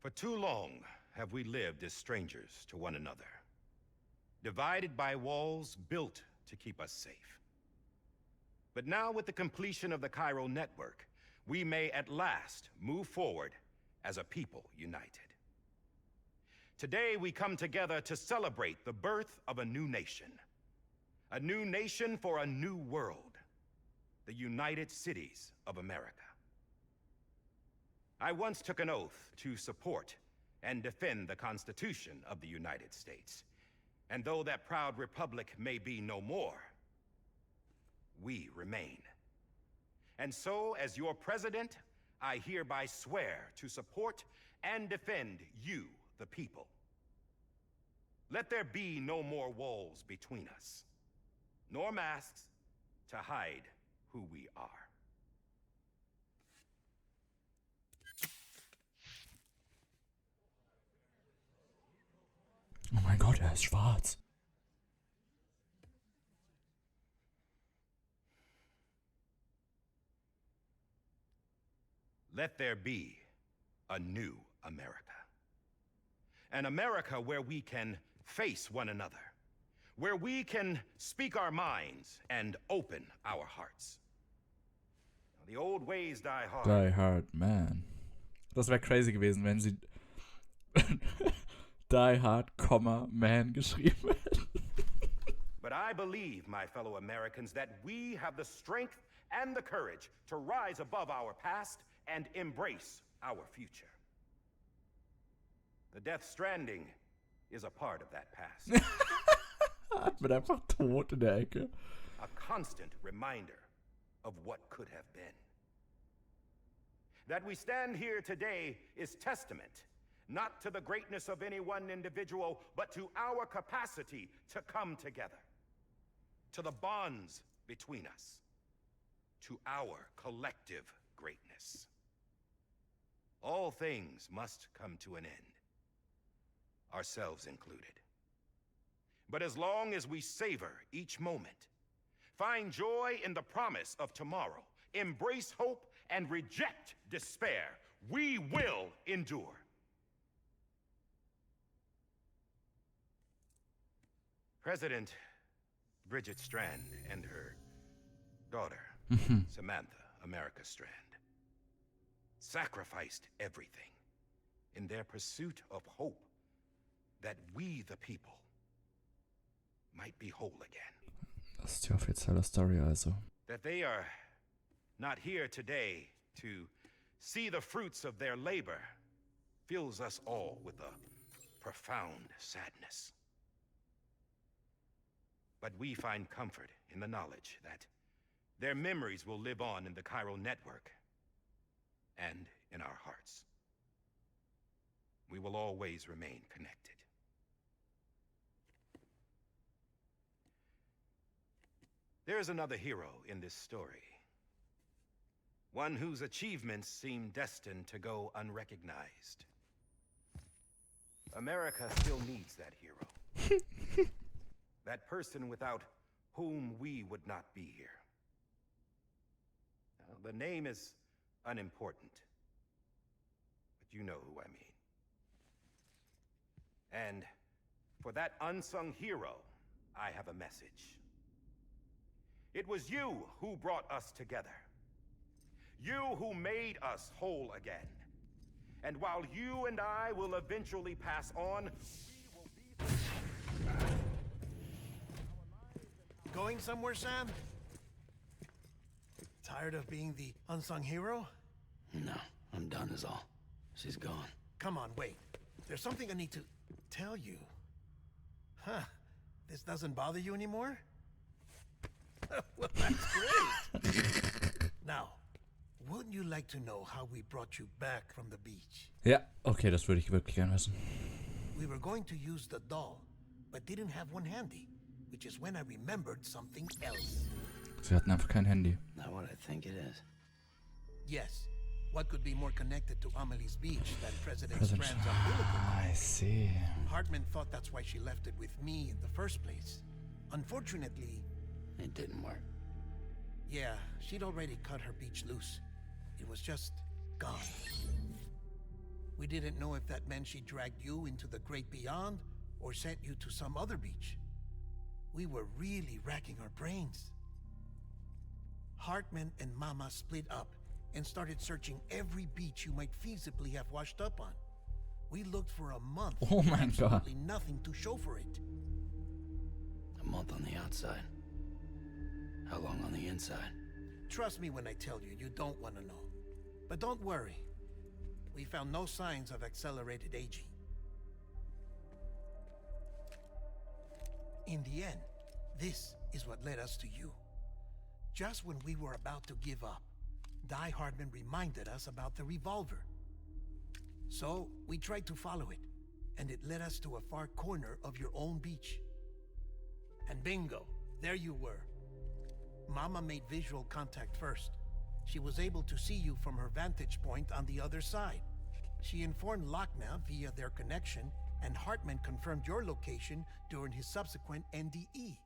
For too long have we lived as strangers to one another, divided by walls built to keep us safe. But now, with the completion of the Cairo network, we may at last move forward as a people united. Today, we come together to celebrate the birth of a new nation. A new nation for a new world. The United Cities of America. I once took an oath to support and defend the Constitution of the United States. And though that proud republic may be no more, we remain. And so, as your president, I hereby swear to support and defend you, the people. Let there be no more walls between us, nor masks to hide who we are. Oh mein Gott, er ist schwarz. Let there be a new America. An America where we can face one another. Where we can speak our minds and open our hearts. The old ways die hard. Die Hard Man. Das wäre crazy gewesen, wenn sie Die Hard, Man geschrieben hätten. But I believe, my fellow Americans, that we have the strength and the courage to rise above our past and embrace our future. The Death Stranding is a part of that past. Mit einfach tot in der Ecke. A constant reminder of what could have been. That we stand here today is testament, not to the greatness of any one individual, but to our capacity to come together. To the bonds between us. To our collective greatness. All things must come to an end. Ourselves included. But as long as we savor each moment, find joy in the promise of tomorrow, embrace hope, and reject despair, we will endure. President Bridget Strand and her daughter, Samantha America Strand, sacrificed everything in their pursuit of hope that we, the people, might be whole again. Das ist die offizielle Story also. That they are not here today to see the fruits of their labor fills us all with a profound sadness. But we find comfort in the knowledge that their memories will live on in the Cairo network and in our hearts. We will always remain connected. There is another hero in this story. One whose achievements seem destined to go unrecognized. America still needs that hero. That person without whom we would not be here. Now, the name is unimportant, but you know who I mean. And for that unsung hero, I have a message. It was you who brought us together. You who made us whole again. And while you and I will eventually pass on, we will be... Going somewhere, Sam? Tired of being the unsung hero? No, I'm done is all. She's gone. Come on, wait. There's something I need to tell you. Huh. This doesn't bother you anymore? Well, that's great. Now, wouldn't you like to know how we brought you back from the beach? Ja, okay, das würde ich wirklich gerne wissen. We were going to use the doll, but didn't have one handy, which is when I remembered something else. Sie hatten einfach kein Handy. Not what I think it is. Yes. What could be more connected to Amelie's beach than President Strand's umbilical cord? I see. Hartman thought that's why she left it with me in the first place. Unfortunately... It didn't work. Yeah, she'd already cut her beach loose. It was just gone. We didn't know if that meant she dragged you into the great beyond or sent you to some other beach. We were really racking our brains. Hartman and Mama split up and started searching every beach you might feasibly have washed up on. We looked for a month. Oh mein Gott. Absolutely nothing to show for it. A month on the outside. How long on the inside? Trust me when I tell you, you don't want to know. But don't worry. We found no signs of accelerated aging. In the end, this is what led us to you. Just when we were about to give up, Die Hardman reminded us about the revolver. So, we tried to follow it, and it led us to a far corner of your own beach. And bingo, there you were. Mama made visual contact first. She was able to see you from her vantage point on the other side. She informed Lochner via their connection, and Hartman confirmed your location during his subsequent NDE.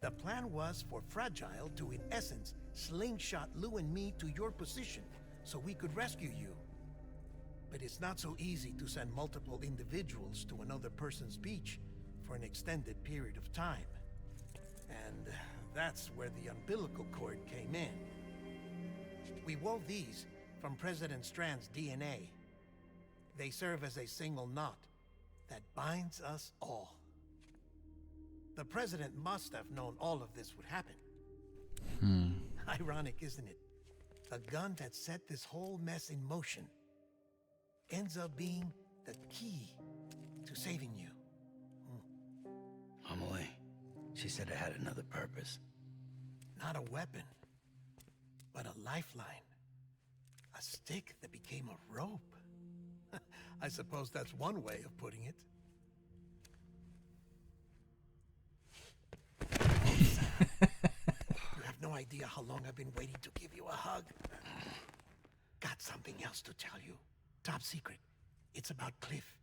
The plan was for Fragile to, in essence, slingshot Lou and me to your position so we could rescue you. But it's not so easy to send multiple individuals to another person's beach for an extended period of time. And that's where the umbilical cord came in. We wove these from President Strand's DNA. They serve as a single knot that binds us all. The President must have known all of this would happen. Ironic, isn't it? The gun that set this whole mess in motion ends up being the key to saving you. Amelie, she said it had another purpose. Not a weapon, but a lifeline. A stick that became a rope. I suppose that's one way of putting it. You have no idea how long I've been waiting to give you a hug. Got something else to tell you. Top secret. It's about Cliff.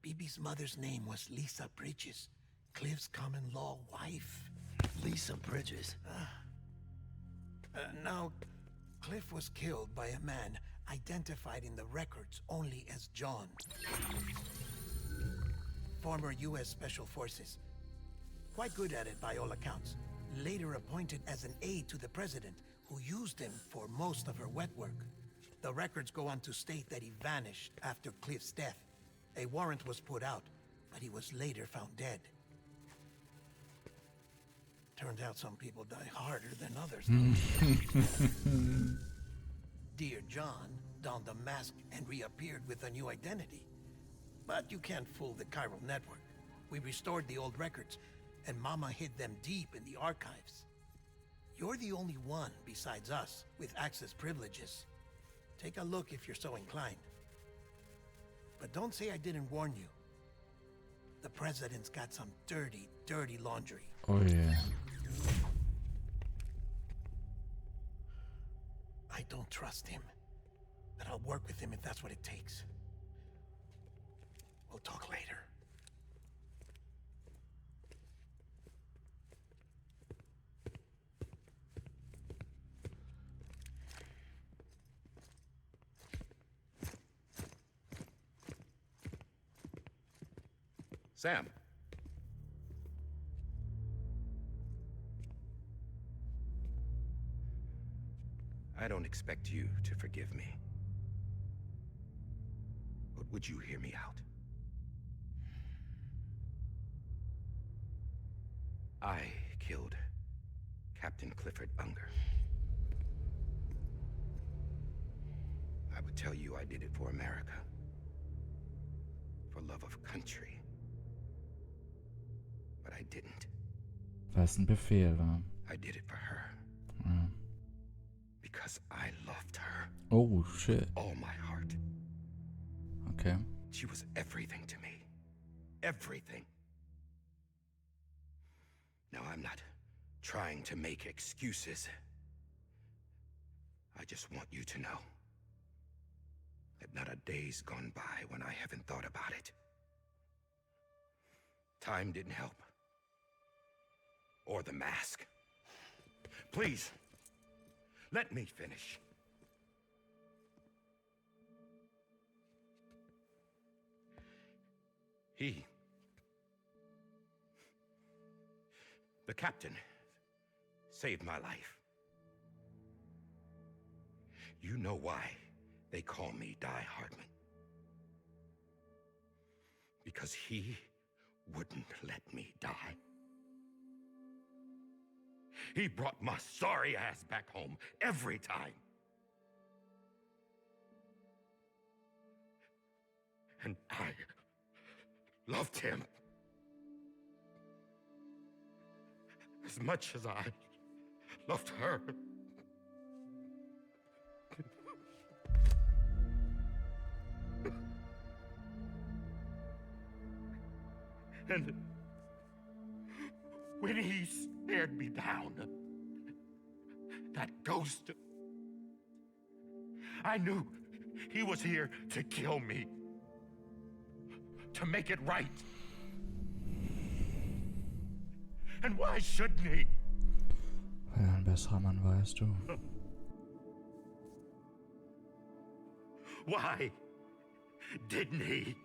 BB's mother's name was Lisa Bridges, Cliff's common-law wife. Lisa Bridges. Now, Cliff was killed by a man identified in the records only as John. Former U.S. Special Forces. Quite good at it by all accounts. Later appointed as an aide to the president, who used him for most of her wet work. The records go on to state that he vanished after Cliff's death. A warrant was put out, but he was later found dead. Turned out some people die harder than others, though. Dear John donned a mask and reappeared with a new identity. But you can't fool the chiral network. We restored the old records, and Mama hid them deep in the archives. You're the only one, besides us, with access privileges. Take a look if you're so inclined. But don't say I didn't warn you. The president's got some dirty, dirty laundry. Oh yeah. I don't trust him, but I'll work with him if that's what it takes. We'll talk later. Sam. I don't expect you to forgive me. But would you hear me out? I killed Captain Clifford Unger. I would tell you I did it for America. For love of country. But I didn't. Das ist ein Befehl, wa? I did it for her. Ja. Because I loved her. Oh shit. All my heart. Okay. She was everything to me. Everything. Now, I'm not trying to make excuses. I just want you to know that not a day's gone by when I haven't thought about it. Time didn't help. Or the mask. Please, let me finish. The captain saved my life. You know why they call me Die Hardman? Because he wouldn't let me die. He brought my sorry ass back home every time. And I loved him as much as I loved her. And when he stared me down, that ghost, I knew he was here to kill me, to make it right. And why shouldn't he? Weil er ein besserer Mann war als du. Why didn't he?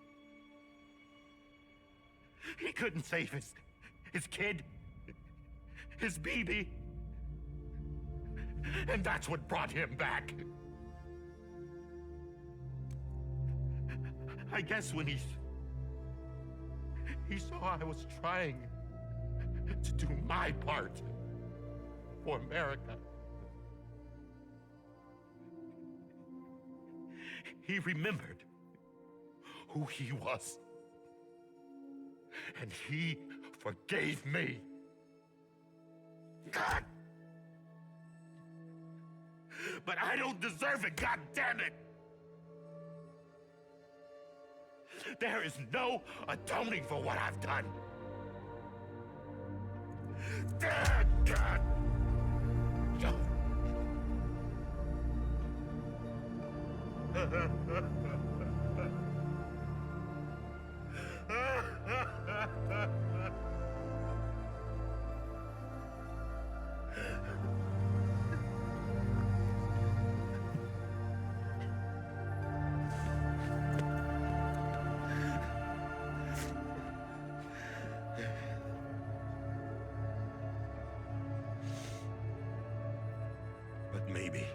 He couldn't save his kid, his baby. And that's what brought him back. I guess when he saw I was trying to do my part for America, he remembered who he was. And he forgave me. God! But I don't deserve it, God damn it! There is no atoning for what I've done. God! But maybe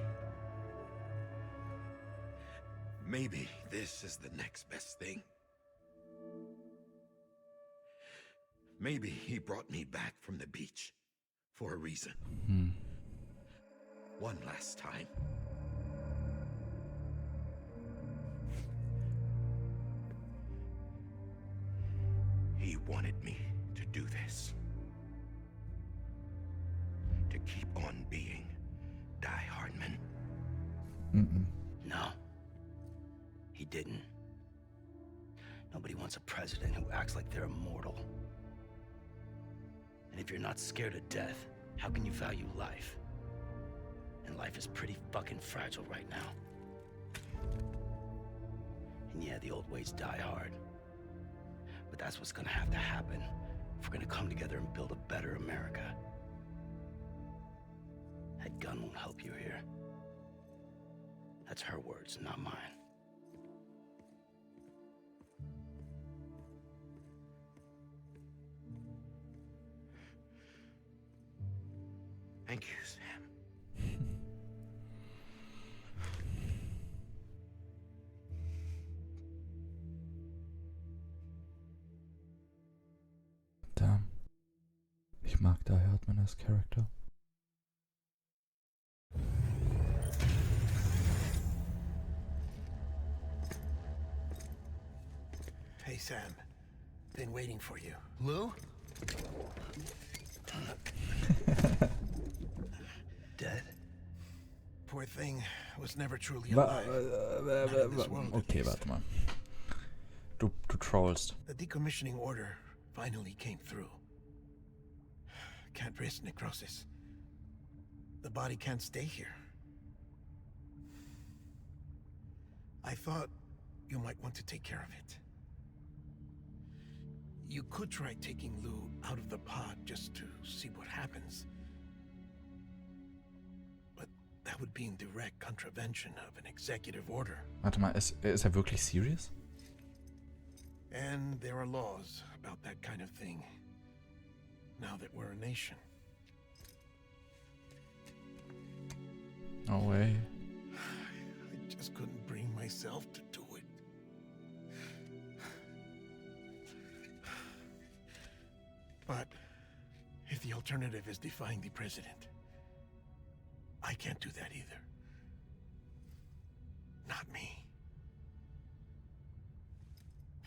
this is the next best thing. Maybe he brought me back from the beach for a reason. One last time. He wanted me to do this. To keep on being Die Hardman. No. He didn't. Nobody wants a president who acts like they're immortal. And if you're not scared of death, how can you value life? And life is pretty fucking fragile right now. And yeah, the old ways die hard. But that's what's gonna have to happen if we're gonna come together and build a better America. That gun won't help you here. That's her words, not mine. Thank you, Sam. Damn. Ich mag Die Hardman als Charakter. Hey, Sam. Been waiting for you. Lou? Dead? Poor thing was never truly alive. Not in this world, at Okay, least. warte mal. Du trollst. The decommissioning order finally came through. Can't risk necrosis. The body can't stay here. I thought you might want to take care of it. You could try taking Lou out of the pod just to see what happens. But that would be in direct contravention of an executive order. Warte mal, ist er wirklich serious? And there are laws about that kind of thing. Now that we're a nation. No way. I just couldn't bring myself to do it. But if the alternative is defying the president, I can't do that either. Not me.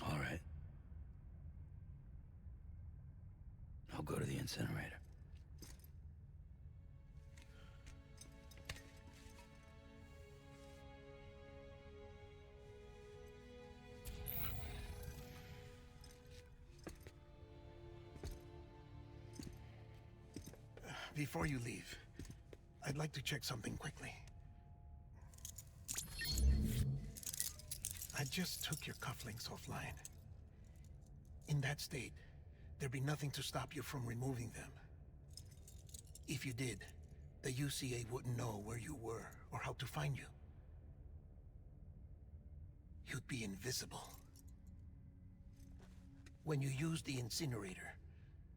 All right. I'll go to the incinerator. Before you leave, I'd like to check something quickly. I just took your cufflinks offline. In that state, there'd be nothing to stop you from removing them. If you did, the UCA wouldn't know where you were or how to find you. You'd be invisible. When you use the incinerator,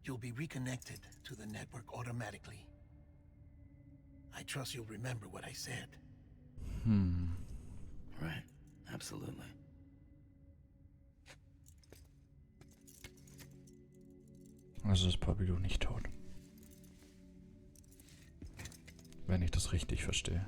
you'll be reconnected to the network automatically. I trust you'll remember what I said. Right. Absolutely. Also ist Pablo nicht tot. Wenn ich das richtig verstehe.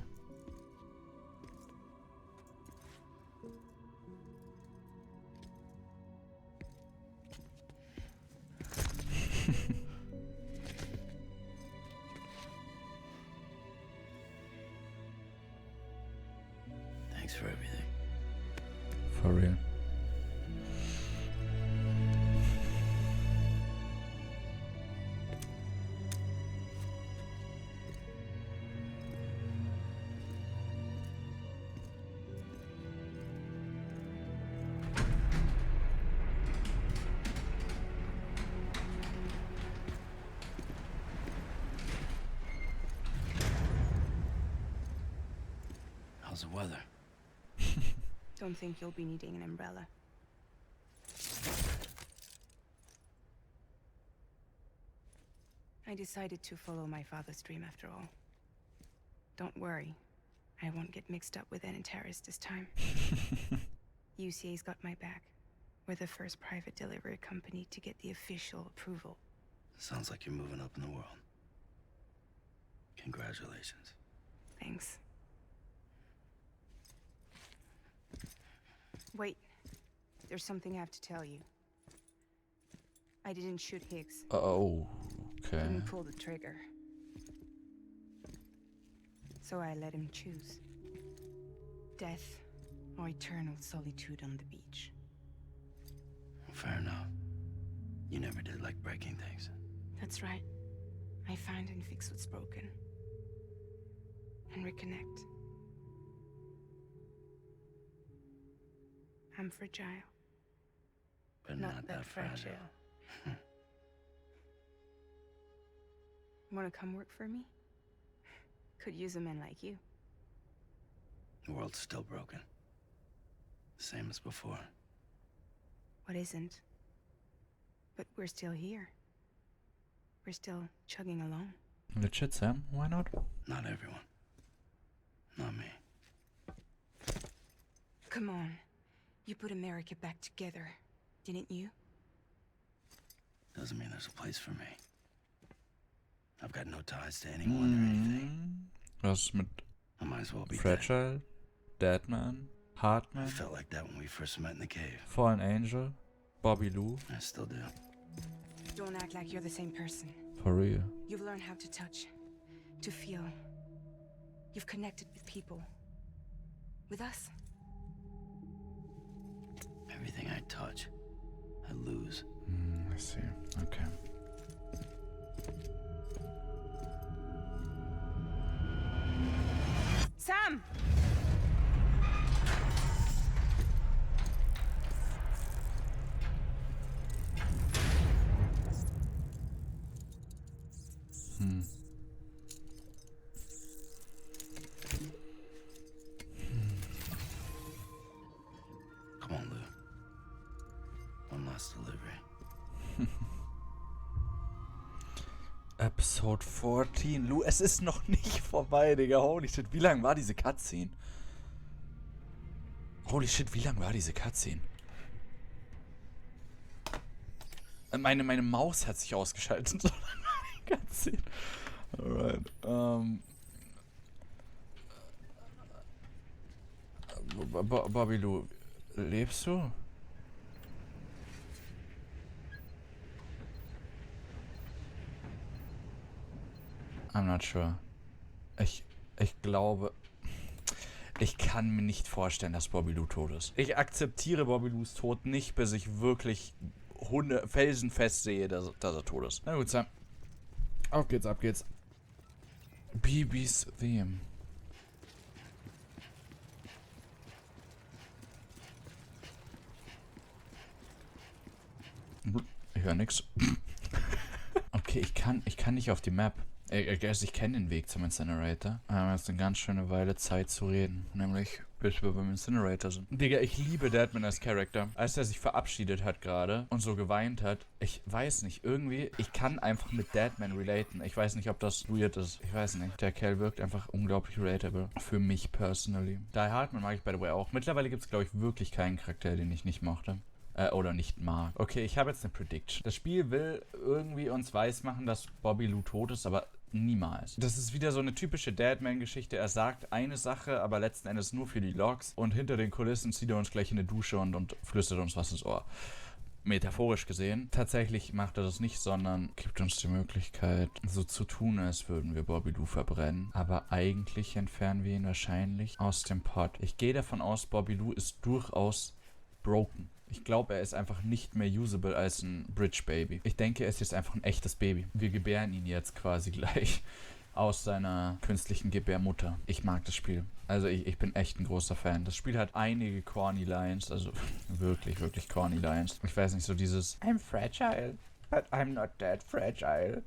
Thanks for everything. For real. How's the weather? Don't think you'll be needing an umbrella. I decided to follow my father's dream after all. Don't worry, I won't get mixed up with any terrorists this time. UCA's got my back. We're the first private delivery company to get the official approval. Sounds like you're moving up in the world. Congratulations. Thanks. Wait, there's something I have to tell you. I didn't shoot Higgs. Oh, okay. Didn't pull the trigger. So I let him choose. Death or eternal solitude on the beach. Fair enough. You never did like breaking things. That's right. I find and fix what's broken. And reconnect. I'm fragile. But not that fragile. Wanna come work for me? Could use a man like you. The world's still broken. Same as before. What isn't? But we're still here. We're still chugging along. Legit, Sam? Why not? Not everyone. Not me. Come on. You put America back together, didn't you? Doesn't mean there's a place for me. I've got no ties to anyone or anything. Was mit I might as well be dead. Fragile, Deadman, I Heartman, felt like that when we first met in the cave. Fallen Angel, Bobby Lou? I still do. Don't act like you're the same person. For real. You've learned how to touch, to feel. You've connected with people. With us. Everything I touch, I lose. I see. Okay. Sam! Come on, Lou. One last delivery. Episode 14. Lou, es ist noch nicht vorbei, Digga. Holy shit, wie lang war diese Cutscene? Holy shit, wie lang war diese Cutscene? Meine Maus hat sich ausgeschaltet. So lange war die Cutscene. Alright. Bobby Lou, lebst du? I'm not sure. Ich glaube... Ich kann mir nicht vorstellen, dass Bobby Lou tot ist. Ich akzeptiere Bobby Lous Tod nicht, bis ich wirklich felsenfest sehe, dass er tot ist. Na gut, Sam. Auf geht's, ab geht's. Bibis Theme. Ich höre nix. Okay, ich kann nicht auf die Map. Ich kenne den Weg zum Incinerator. Wir haben jetzt eine ganz schöne Weile Zeit zu reden. Nämlich, bis wir beim Incinerator sind. Digga, ich liebe Deadman als Charakter. Als er sich verabschiedet hat gerade und so geweint hat. Ich weiß nicht, irgendwie, ich kann einfach mit Deadman relaten. Ich weiß nicht, ob das weird ist. Ich weiß nicht. Der Kerl wirkt einfach unglaublich relatable. Für mich personally. Die Hardman mag ich, by the way, auch. Mittlerweile gibt es, glaube ich, wirklich keinen Charakter, den ich nicht mochte. Oder nicht mag. Okay, ich habe jetzt eine Prediction. Das Spiel will irgendwie uns weismachen, dass Bobby Lou tot ist, aber niemals. Das ist wieder so eine typische Deadman-Geschichte. Er sagt eine Sache, aber letzten Endes nur für die Logs. Und hinter den Kulissen zieht er uns gleich in eine Dusche und flüstert uns was ins Ohr. Metaphorisch gesehen. Tatsächlich macht er das nicht, sondern gibt uns die Möglichkeit, so zu tun, als würden wir Bobby Lou verbrennen. Aber eigentlich entfernen wir ihn wahrscheinlich aus dem Pod. Ich gehe davon aus, Bobby Lou ist durchaus broken. Ich glaube, er ist einfach nicht mehr usable als ein Bridge-Baby. Ich denke, er ist jetzt einfach ein echtes Baby. Wir gebären ihn jetzt quasi gleich aus seiner künstlichen Gebärmutter. Ich mag das Spiel. Also ich bin echt ein großer Fan. Das Spiel hat einige corny Lines, also wirklich, wirklich corny Lines. Ich weiß nicht, so dieses I'm fragile, but I'm not that fragile.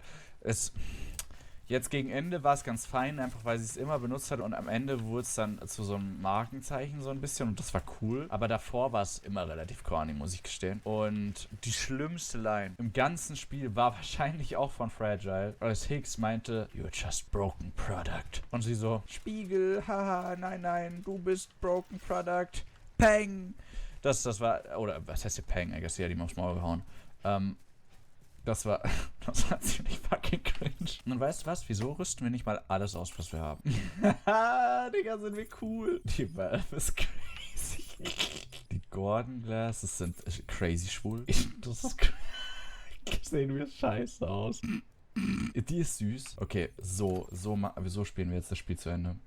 Jetzt gegen Ende war es ganz fein, einfach weil sie es immer benutzt hat und am Ende wurde es dann zu so einem Markenzeichen so ein bisschen und das war cool. Aber davor war es immer relativ corny, muss ich gestehen. Und die schlimmste Line im ganzen Spiel war wahrscheinlich auch von Fragile, als Higgs meinte, You're just broken product. Und sie so, Spiegel, haha, nein, du bist broken product, Peng. Das war, oder was heißt hier Peng? I guess, ja, die haben aufs Maul gehauen. Das war ziemlich fucking cringe. Und weißt du was? Wieso rüsten wir nicht mal alles aus, was wir haben? Digga, sind wir cool. Die Valve ist crazy. Die Gordon Glasses sind crazy schwul. Das ist sehen wir scheiße aus. Die ist süß. Okay, so spielen wir jetzt das Spiel zu Ende.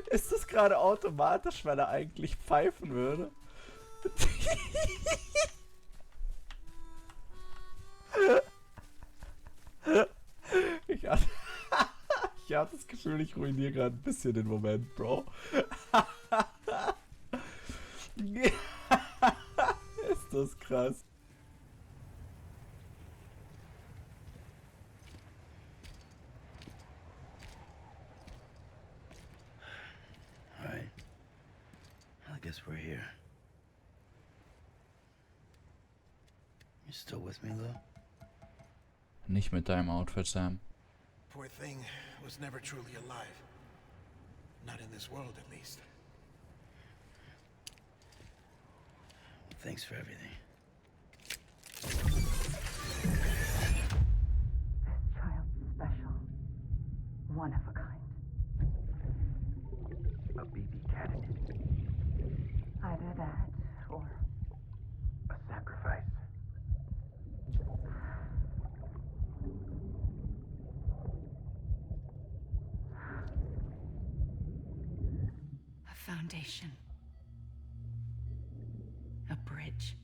Ist das gerade automatisch, weil er eigentlich pfeifen würde? Ich hab das Gefühl, ich ruiniere gerade ein bisschen den Moment, Bro. Ist das krass. Alright. I guess we're here. You still with me, Lou? Nicht mit deinem Outfit, Sam. Poor thing was never truly alive. Not in this world, at least. Thanks for everything. Child special. One of a kind. A baby candidate. Either that or A sacrifice. a foundation. A bridge.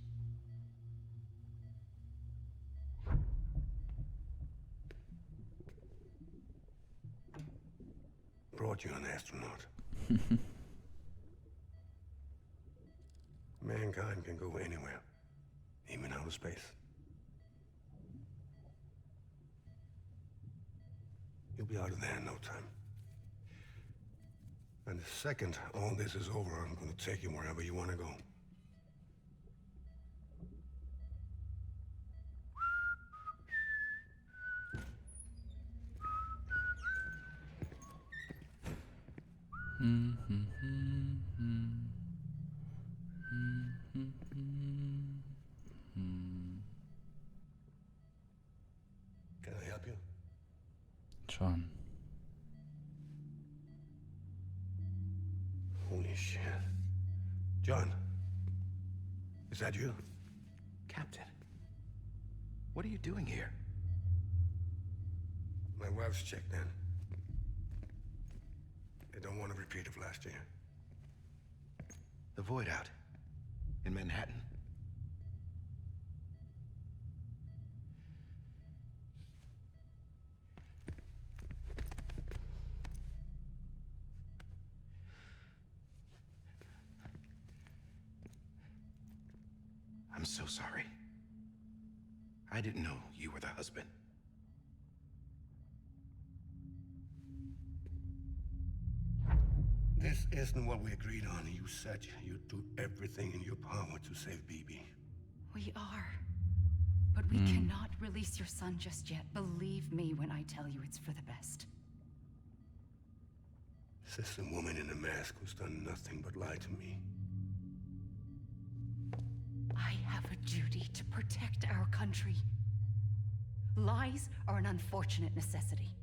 Brought you an astronaut. Mankind can go anywhere, even outer space. You'll be out of there in no time. And the second all this is over, I'm gonna take you wherever you want to go. Can I help you? Schon. Holy shit. John, is that you? Captain, what are you doing here? My wife's checked in. They don't want a repeat of last year. The Void out in Manhattan. I'm so sorry. I didn't know you were the husband. This isn't what we agreed on. You said you'd do everything in your power to save BB. We are. But we cannot release your son just yet. Believe me when I tell you it's for the best. This is a woman in a mask who's done nothing but lie to me. I have a duty to protect our country. Lies are an unfortunate necessity.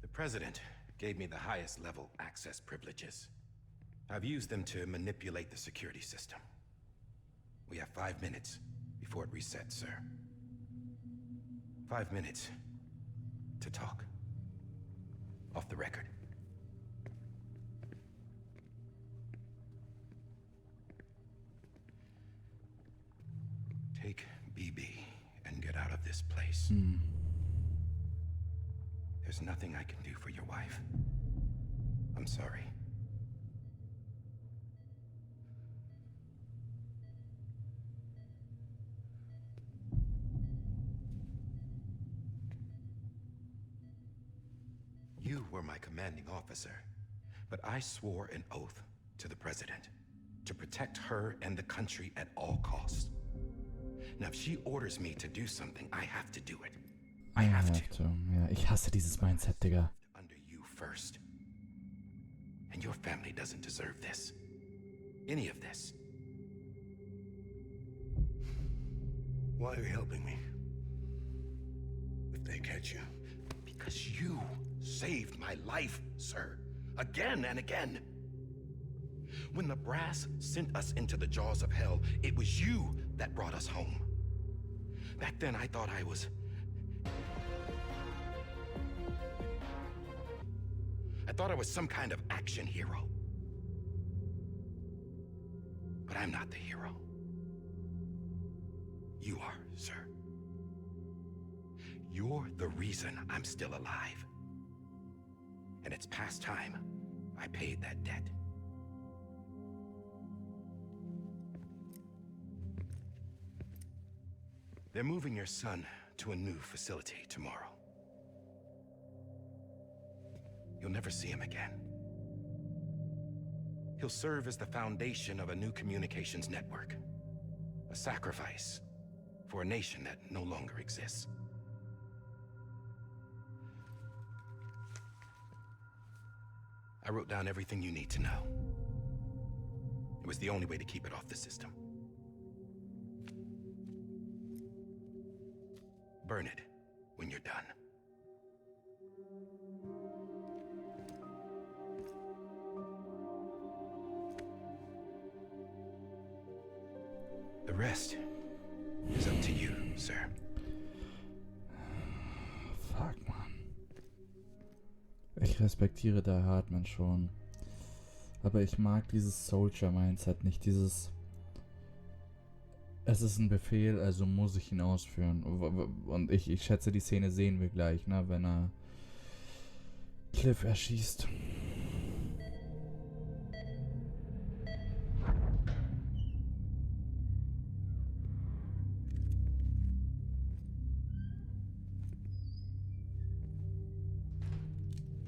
The President gave me the highest level access privileges. I've used them to manipulate the security system. We have 5 minutes before it resets, sir. 5 minutes to talk. Off the record. Take BB and get out of this place. There's nothing I can do for your wife. I'm sorry. You were my commanding officer, but I swore an oath to the President to protect her and the country at all costs. Now, if she orders me to do something, I have to do it. I have to. Ja, ich hasse dieses Mindset, Digga. Under you first. And your family doesn't deserve this. Any of this. Why are you helping me? If they catch you. Because you saved my life, sir. Again and again. When the brass sent us into the jaws of hell, it was you that brought us home. Back then, I thought I was some kind of action hero. But I'm not the hero. You are, sir. You're the reason I'm still alive. And it's past time I paid that debt. They're moving your son to a new facility tomorrow. You'll never see him again. He'll serve as the foundation of a new communications network. A sacrifice for a nation that no longer exists. I wrote down everything you need to know. It was the only way to keep it off the system. Burn it when you're done. The rest is up to you, sir. Fuck, Mann. Ich respektiere Die Hardman schon. Aber ich mag dieses Soldier-Mindset nicht. Dieses... Es ist ein Befehl, also muss ich ihn ausführen. Und ich schätze, die Szene sehen wir gleich, ne? Wenn er Cliff erschießt.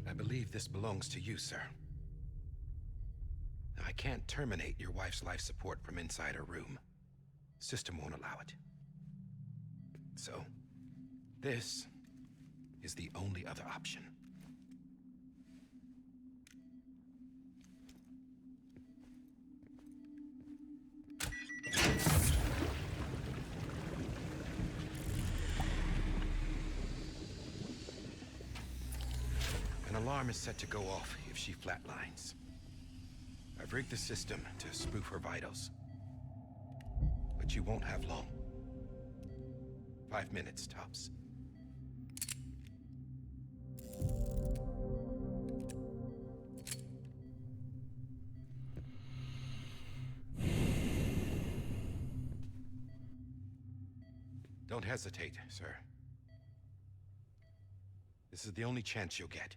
I believe this belongs to you, sir. I can't terminate your wife's life support from inside her room. System won't allow it. So, this is the only other option. An alarm is set to go off if she flatlines. I've rigged the system to spoof her vitals. But you won't have long. 5 minutes, tops. Don't hesitate, sir. This is the only chance you'll get.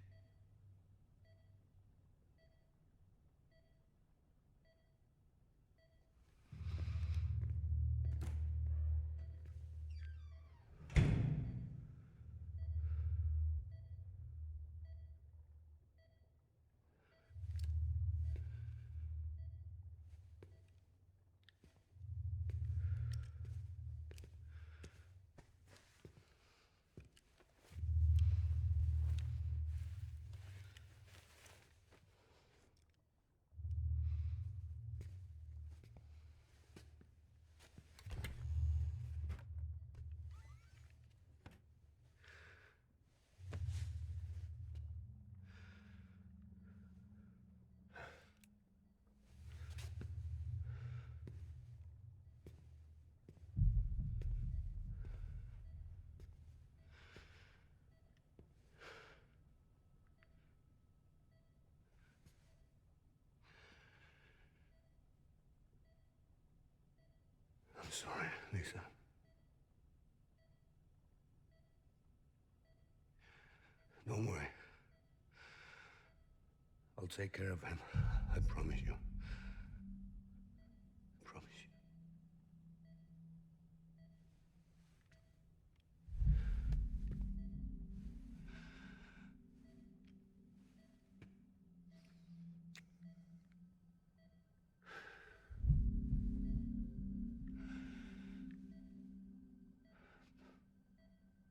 I'm sorry, Lisa. Don't worry. I'll take care of him. I promise you. I promise you.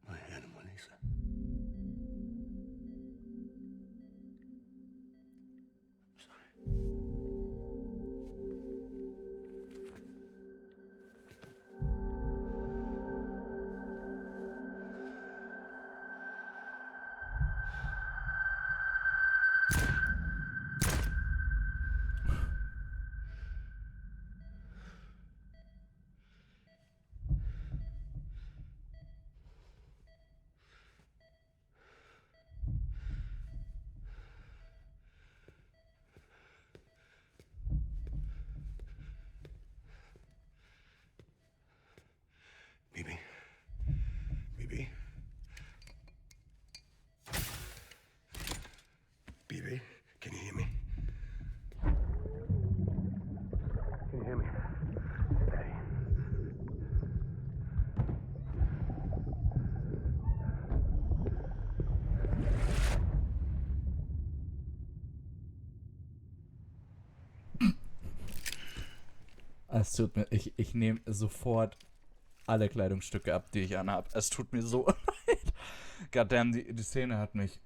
My animal, Lisa. I'm sorry. Bibi. Bibi. Bibi, can you hear me? Can you hear me? Daddy. Es tut mir, ich nehme sofort alle Kleidungsstücke ab, die ich anhab. Es tut mir so leid. Goddamn, die Szene hat mich,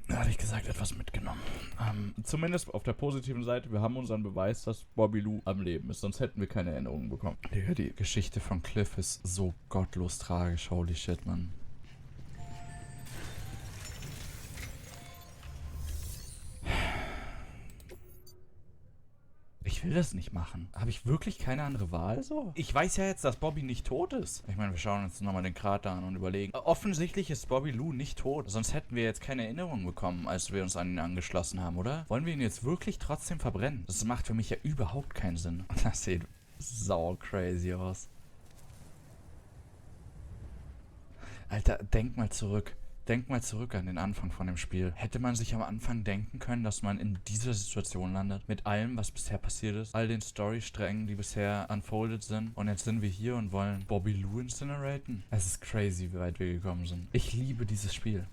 ehrlich gesagt, etwas mitgenommen. Zumindest auf der positiven Seite, wir haben unseren Beweis, dass Bobby Lou am Leben ist. Sonst hätten wir keine Erinnerungen bekommen. Digga, die Geschichte von Cliff ist so gottlos tragisch. Holy shit, Mann. Ich will das nicht machen. Habe ich wirklich keine andere Wahl so? Ich weiß ja jetzt, dass Bobby nicht tot ist. Ich meine, wir schauen uns nochmal den Krater an und überlegen. Offensichtlich ist Bobby Lou nicht tot. Sonst hätten wir jetzt keine Erinnerung bekommen, als wir uns an ihn angeschlossen haben, oder? Wollen wir ihn jetzt wirklich trotzdem verbrennen? Das macht für mich ja überhaupt keinen Sinn. Das sieht sau crazy aus. Alter, denk mal zurück. denk mal zurück an den Anfang von dem Spiel. Hätte man sich am Anfang denken können, dass man in dieser Situation landet, mit allem, was bisher passiert ist, all den Storysträngen, die bisher unfolded sind, und jetzt sind wir hier und wollen Bobby Lou incineraten? Es ist crazy, wie weit wir gekommen sind. Ich liebe dieses Spiel.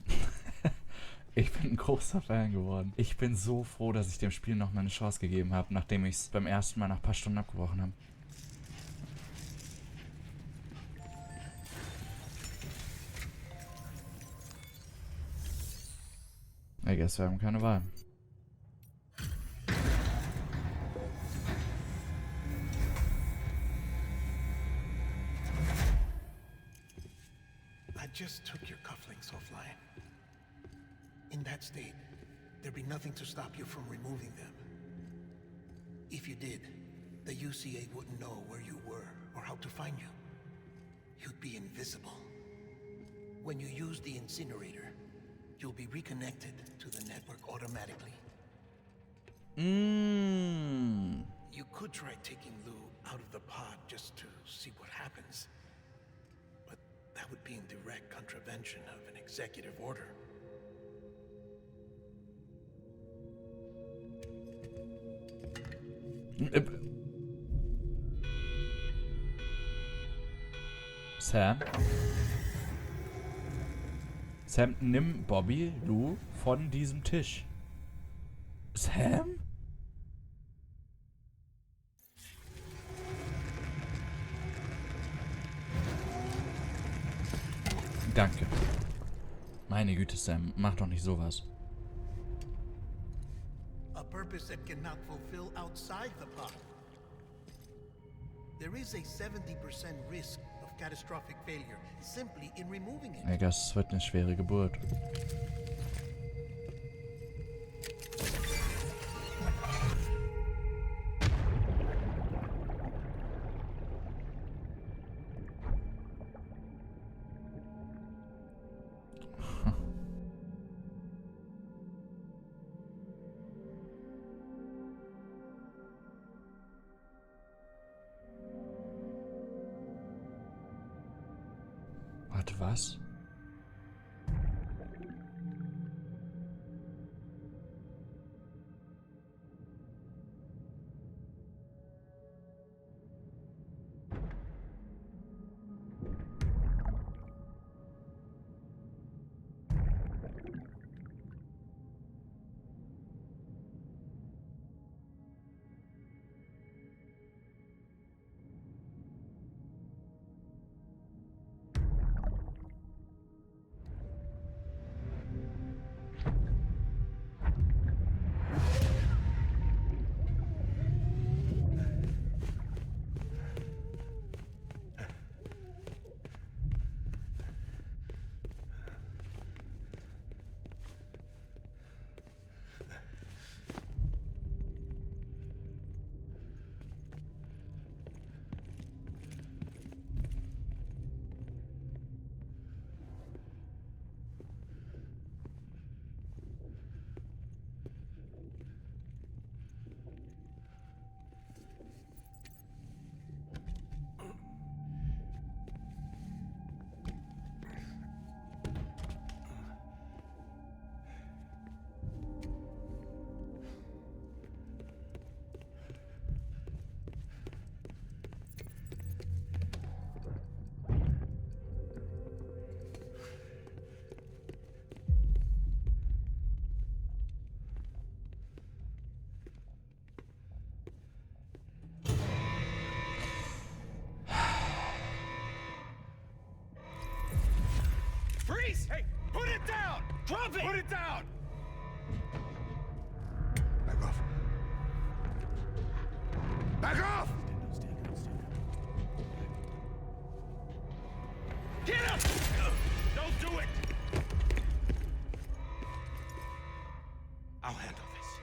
Ich bin ein großer Fan geworden. Ich bin so froh, dass ich dem Spiel noch mal eine Chance gegeben habe, nachdem ich es beim ersten Mal nach ein paar Stunden abgebrochen habe. I guess wir haben keine Wahl. I just took your cufflinks offline. In that state, there'd be nothing to stop you from removing them. If you did, the UCA wouldn't know where you were or how to find you. You'd be invisible. When you use the incinerator, you'll be reconnected to the network automatically. You could try taking Lou out of the pod just to see what happens. But that would be in direct contravention of an executive order. Sam, nimm Bobby Lou von diesem Tisch. Sam? Danke. Meine Güte, Sam, mach doch nicht sowas. A purpose that cannot fulfill outside the pod. There is a 70% risk of catastrophic failure simply in removing it. Ich denke, es wird eine schwere Geburt. Warte, was? Freeze! Hey, put it down! Drop it! Put it down! Back off. Back off! Get him! Don't do it! I'll handle this.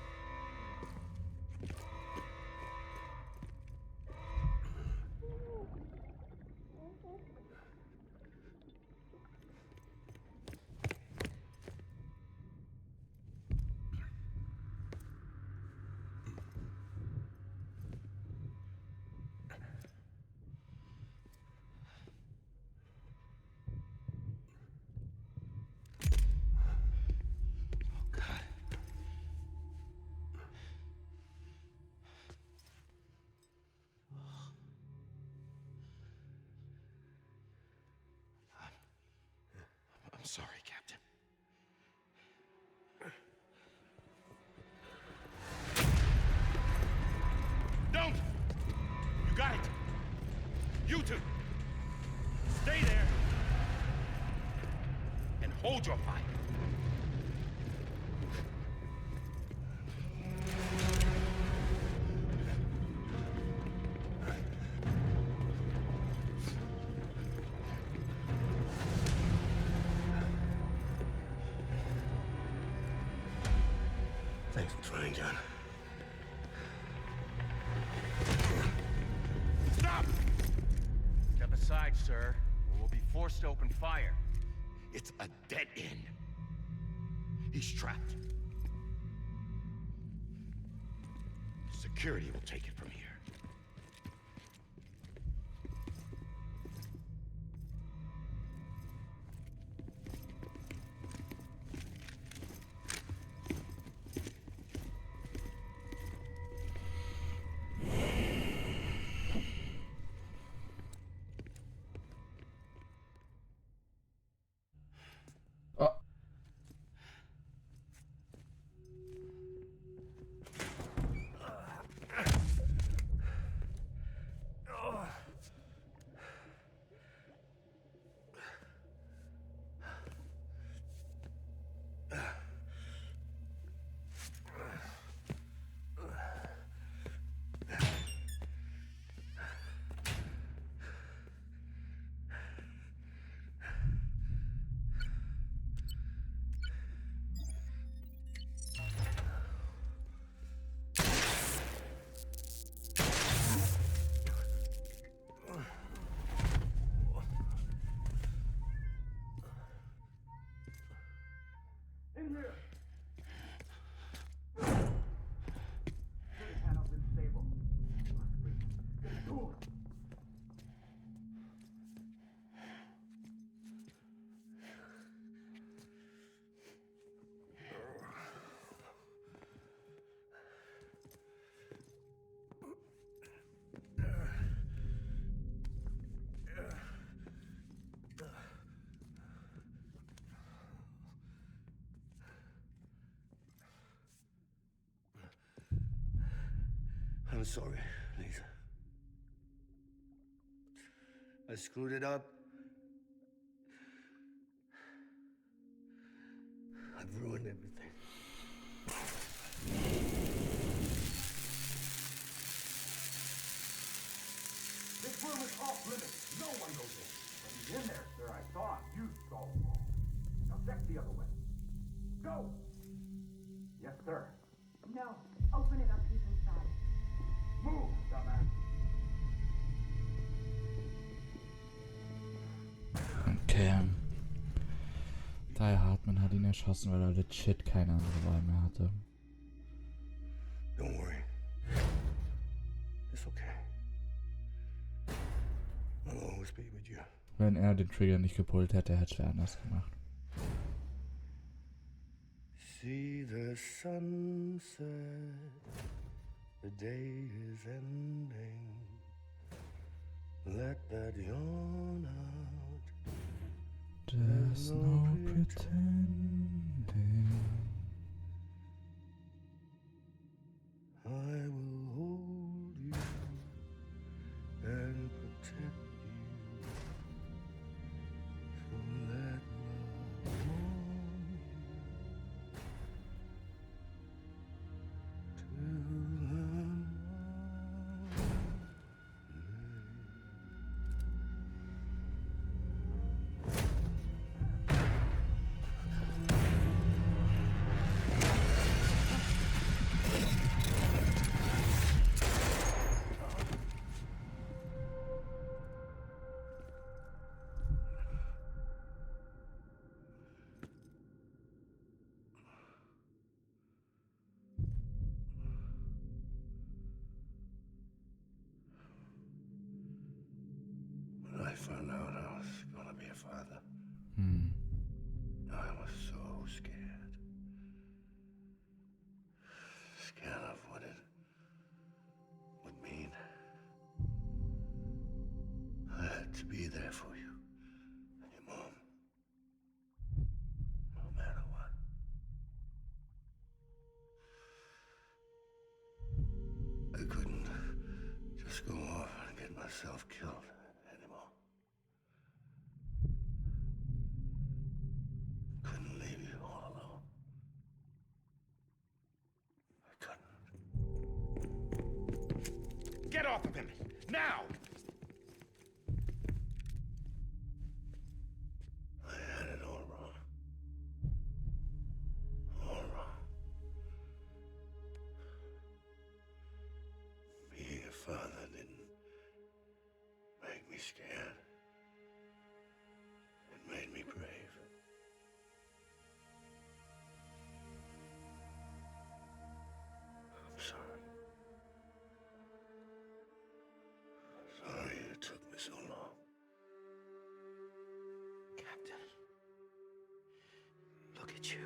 You two! Stay there! And hold your fire. Thanks for trying, John. Stop! Step aside, sir, or we'll be forced to open fire. It's a dead end. He's trapped. Security will take it from here. Oh. I'm sorry, Lisa. I screwed it up. I've ruined everything. This room is off limits. No one goes in. But he's in there, sir. I saw him. You saw him. Now check the other way. Go! Yes, sir. No. Open it up. He's inside. Move, dumbass. Okay. Daher Hartman hat ihn erschossen, weil er legit keine andere Wahl mehr hatte. Don't worry. It's okay. I'll always be with you. Wenn er den Trigger nicht gepullt hätte, hätte er anders gemacht. See the sunset. The day is ending. Let that yawn out. There's no pretending. I will hold you and protect you. So let love warm you till the morning. When I found out I was gonna be a father, I was so scared. Scared of what it would mean. I had to be there for you and your mom. No matter what. I couldn't just go off and get myself killed off of him! Now! I had it all wrong. All wrong. Being a father didn't make me scared. It made me brave. I'm sorry. Sorry it took me so long. Captain, look at you.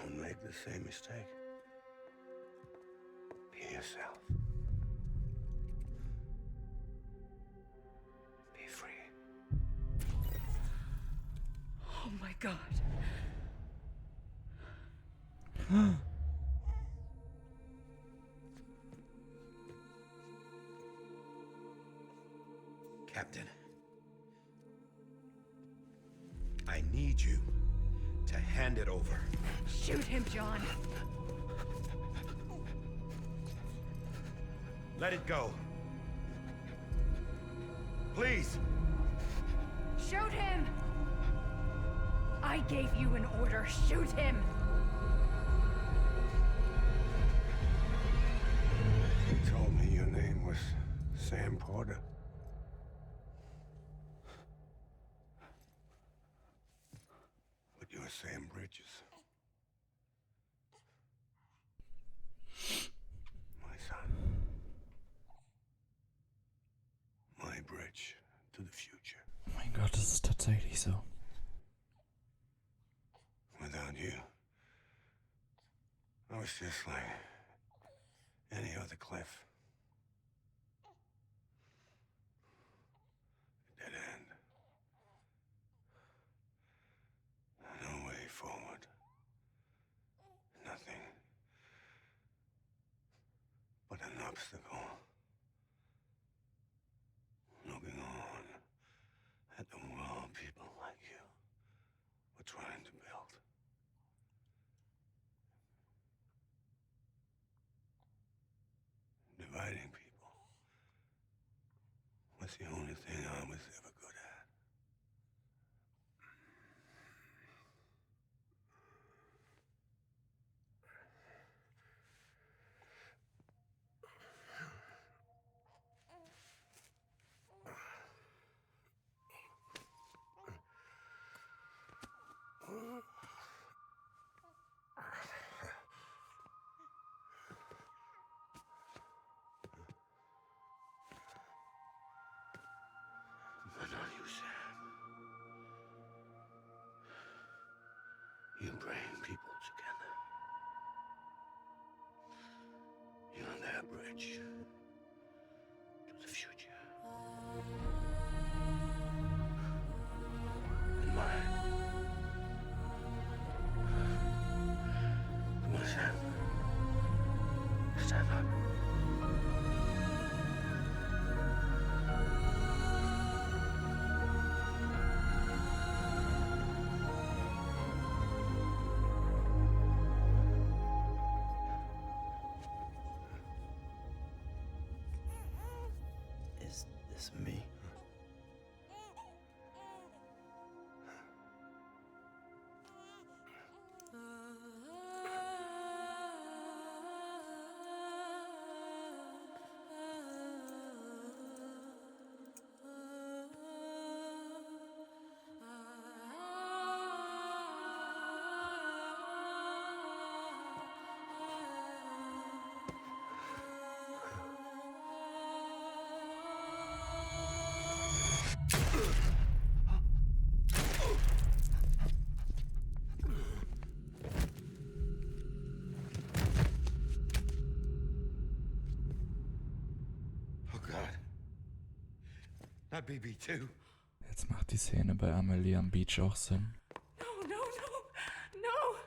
Don't make the same mistake. Be yourself. Be free. Oh my God. Captain, I need you to hand it over. Shoot him, John. Let it go. Please. Shoot him! I gave you an order. Shoot him! You told me your name was Sam Porter. But you're Sam Bridges. My son. My bridge to the future. Oh mein Gott, das ist tatsächlich so. Without you, I was just like any other Cliff. Dead end. No way forward. Nothing but an obstacle. Looking on at the world people like you were trying to build. Dividing people was the only thing I was ever good at. But not you, Sam. You bring people together. You're their bridge to the future. And mine. Come on, Sam. Stand up. Is this me? Oh God. Not BB2. Jetzt macht die Szene bei Amelie am Beach auch Sinn. No, no, no, no!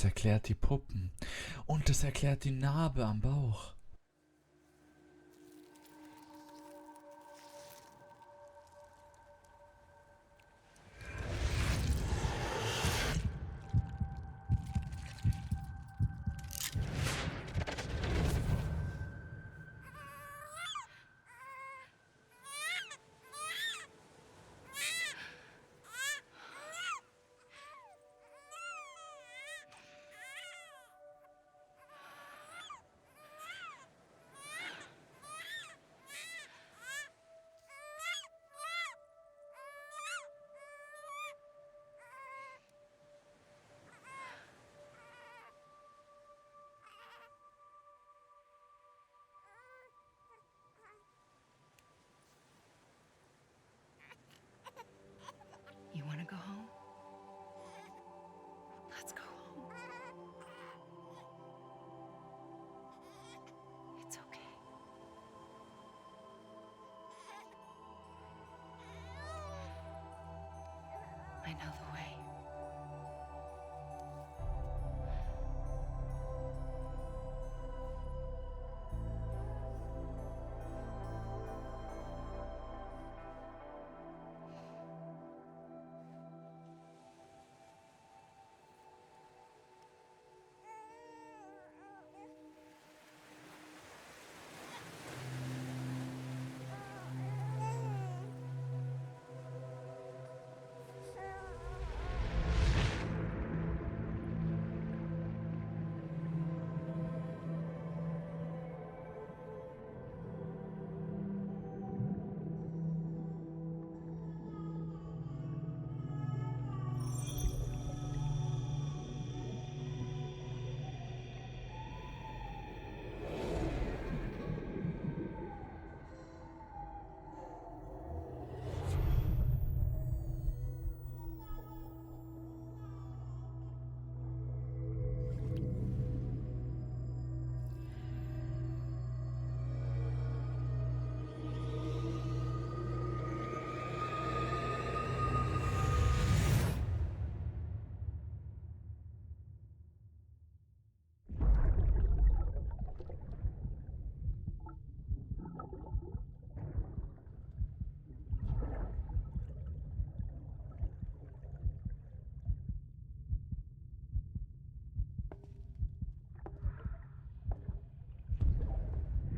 Das erklärt die Puppen. Und das erklärt die Narbe am Bauch. You want to go home? Let's go home. It's okay. I know the way.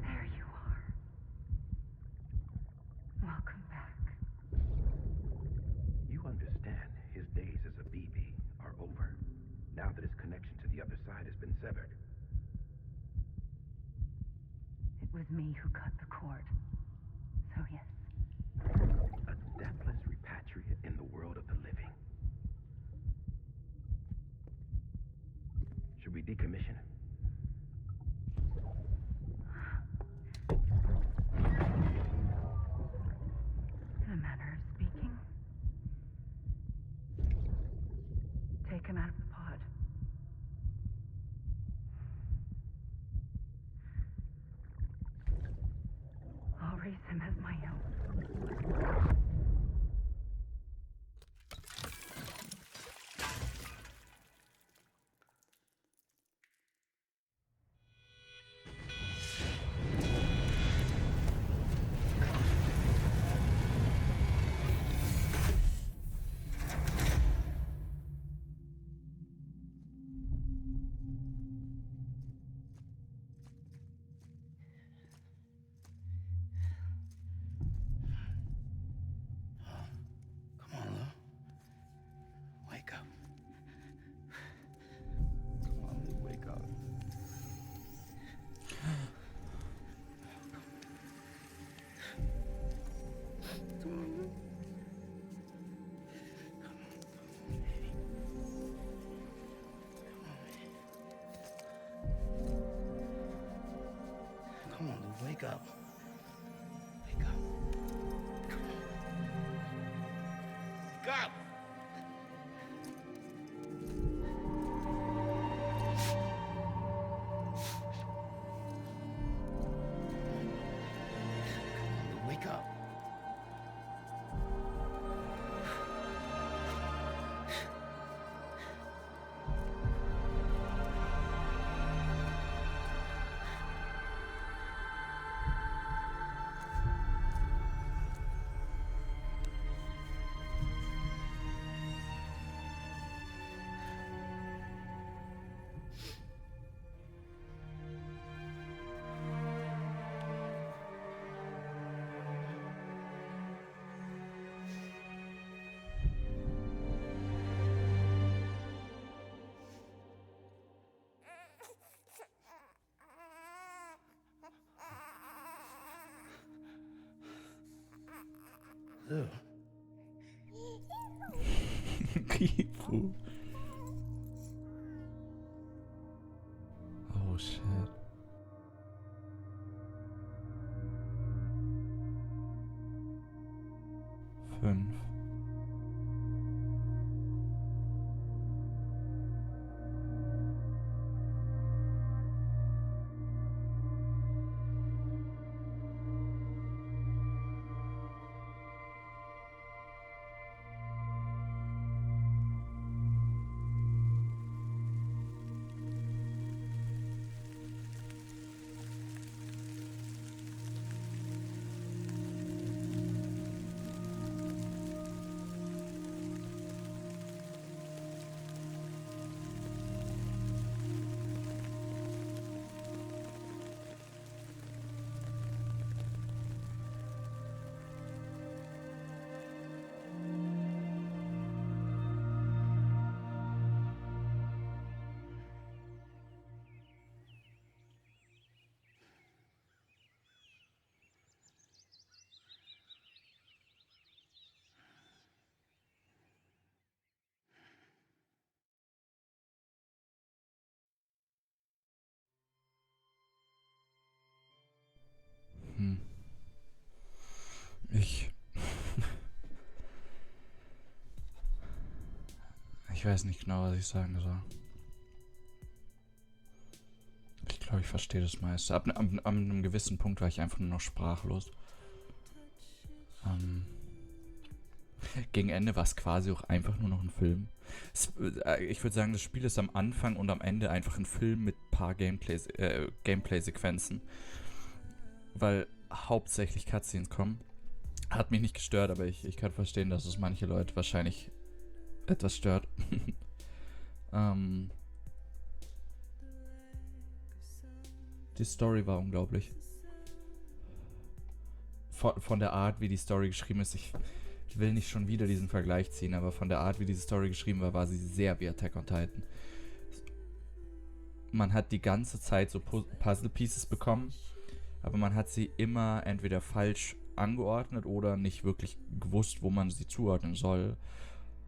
There you are. Welcome back. You understand his days as a BB are over, now that his connection to the other side has been severed. It was me who cut the cord. So yes. A deathless repatriate in the world of the living. Should we decommission him? In a manner of speaking. Take him out of the pod. I'll raise him as my own. Come on, Lou. Wake up. Come on, Lou, wake up. Come on, Lou. Come on, Lou, wake up. Wake up. Come on. Wake up! Wake up. do. Kifu. Oh shit. 5. Ich weiß nicht genau, was ich sagen soll. Ich glaube, ich verstehe das meiste. Ab einem gewissen Punkt war ich einfach nur noch sprachlos. Gegen Ende war es quasi auch einfach nur noch ein Film. Ich würde sagen, das Spiel ist am Anfang und am Ende einfach ein Film mit ein paar Gameplay-Sequenzen. Weil hauptsächlich Cutscenes kommen. Hat mich nicht gestört, aber ich kann verstehen, dass es manche Leute wahrscheinlich etwas stört. Die Story war unglaublich. Von der Art, wie die Story geschrieben ist, ich will nicht schon wieder diesen Vergleich ziehen, aber von der Art, wie diese Story geschrieben war sie sehr wie Attack on Titan. Man hat die ganze Zeit so Puzzle-Pieces bekommen, aber man hat sie immer entweder falsch angeordnet oder nicht wirklich gewusst, wo man sie zuordnen soll.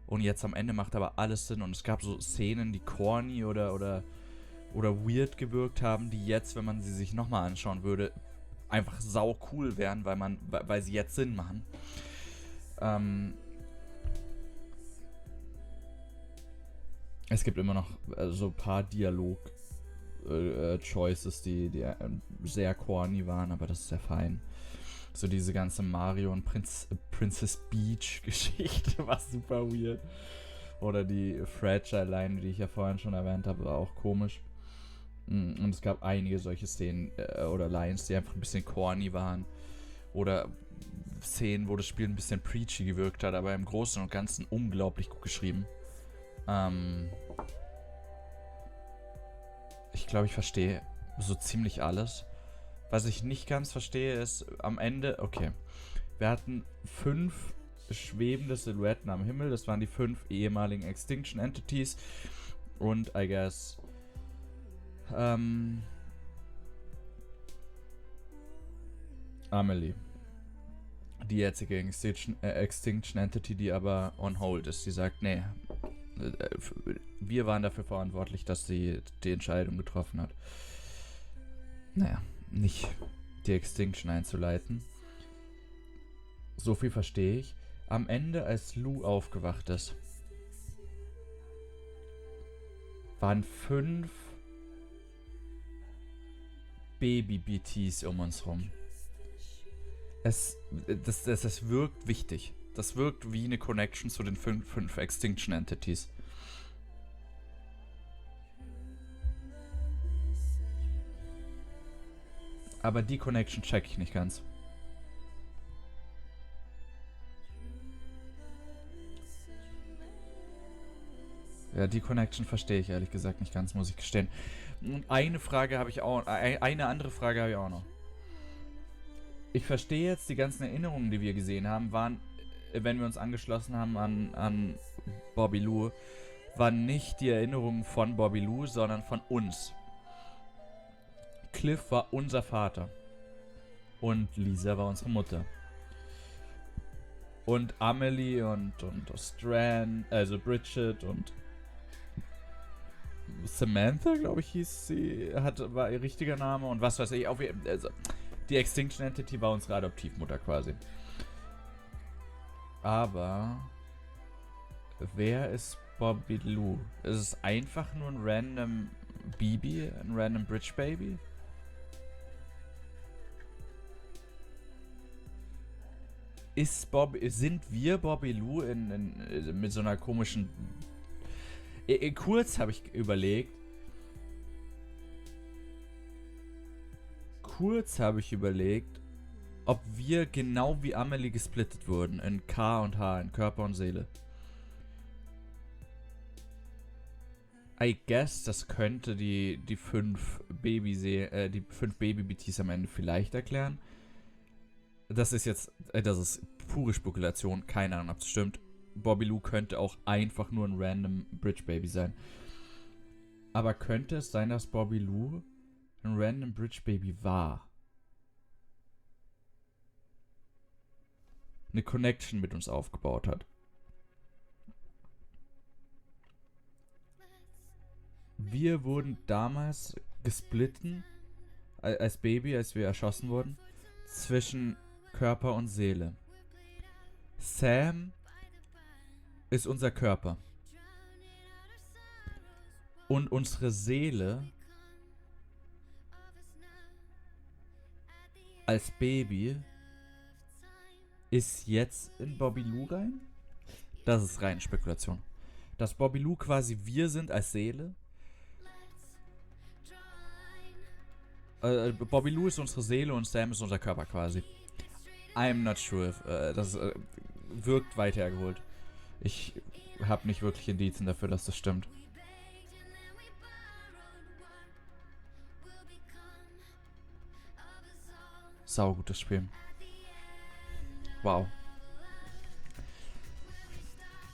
Und jetzt am Ende macht aber alles Sinn und es gab so Szenen, die corny oder weird gewirkt haben, die jetzt, wenn man sie sich nochmal anschauen würde, einfach sau cool wären, weil sie jetzt Sinn machen. Es gibt immer noch so ein paar Dialog-Choices, die sehr corny waren, aber das ist ja fein. So diese ganze Mario und Princess Peach Geschichte war super weird. Oder die Fragile-Line, die ich ja vorhin schon erwähnt habe, war auch komisch. Und es gab einige solche Szenen oder Lines, die einfach ein bisschen corny waren. Oder Szenen, wo das Spiel ein bisschen preachy gewirkt hat, aber im Großen und Ganzen unglaublich gut geschrieben. Ich glaube, ich verstehe so ziemlich alles. Was ich nicht ganz verstehe, ist am Ende, okay, wir hatten 5 schwebende Silhouetten am Himmel, das waren die 5 ehemaligen Extinction Entities und, I guess, Amelie. Die jetzige Extinction Entity, die aber on hold ist. Die sagt, nee, wir waren dafür verantwortlich, dass sie die Entscheidung getroffen hat. Naja, nicht die Extinction einzuleiten. So viel verstehe ich. Am Ende, als Lou aufgewacht ist, waren 5 Baby-BTs um uns rum. Das wirkt wichtig. Das wirkt wie eine Connection zu den 5 Extinction Entities. Aber die Connection check ich nicht ganz. Ja, die Connection verstehe ich ehrlich gesagt nicht ganz, muss ich gestehen. Und eine andere Frage habe ich auch noch. Ich verstehe jetzt, die ganzen Erinnerungen, die wir gesehen haben, waren, wenn wir uns angeschlossen haben an Bobby Lou, waren nicht die Erinnerungen von Bobby Lou, sondern von uns. Cliff war unser Vater. Und Lisa war unsere Mutter. Und Amelie und also Bridget und Samantha, glaube ich, hieß sie, war ihr richtiger Name und was weiß ich. Also, die Extinction Entity war unsere Adoptivmutter quasi. Aber wer ist Bobby Lou? Ist es einfach nur ein random Baby, ein random Bridge Baby? Sind wir Bobby Lou mit so einer komischen... Kurz habe ich überlegt, ob wir genau wie Amelie gesplittet wurden in K und H, in Körper und Seele. I guess, das könnte die 5 Baby-BTs am Ende vielleicht erklären. Das ist pure Spekulation, keine Ahnung, ob es stimmt. Bobby Lou könnte auch einfach nur ein random Bridge Baby sein. Aber könnte es sein, dass Bobby Lou ein random Bridge Baby war? Eine Connection mit uns aufgebaut hat. Wir wurden damals gesplitten, als Baby, als wir erschossen wurden, zwischen Körper und Seele. Sam ist unser Körper. Und unsere Seele als Baby ist jetzt in Bobby Lou rein? Das ist reine Spekulation. Dass Bobby Lou quasi wir sind als Seele. Bobby Lou ist unsere Seele und Sam ist unser Körper quasi. I'm not sure. Das wirkt weit hergeholt. Ich habe nicht wirklich Indizien dafür, dass das stimmt. Saugutes Spiel. Wow.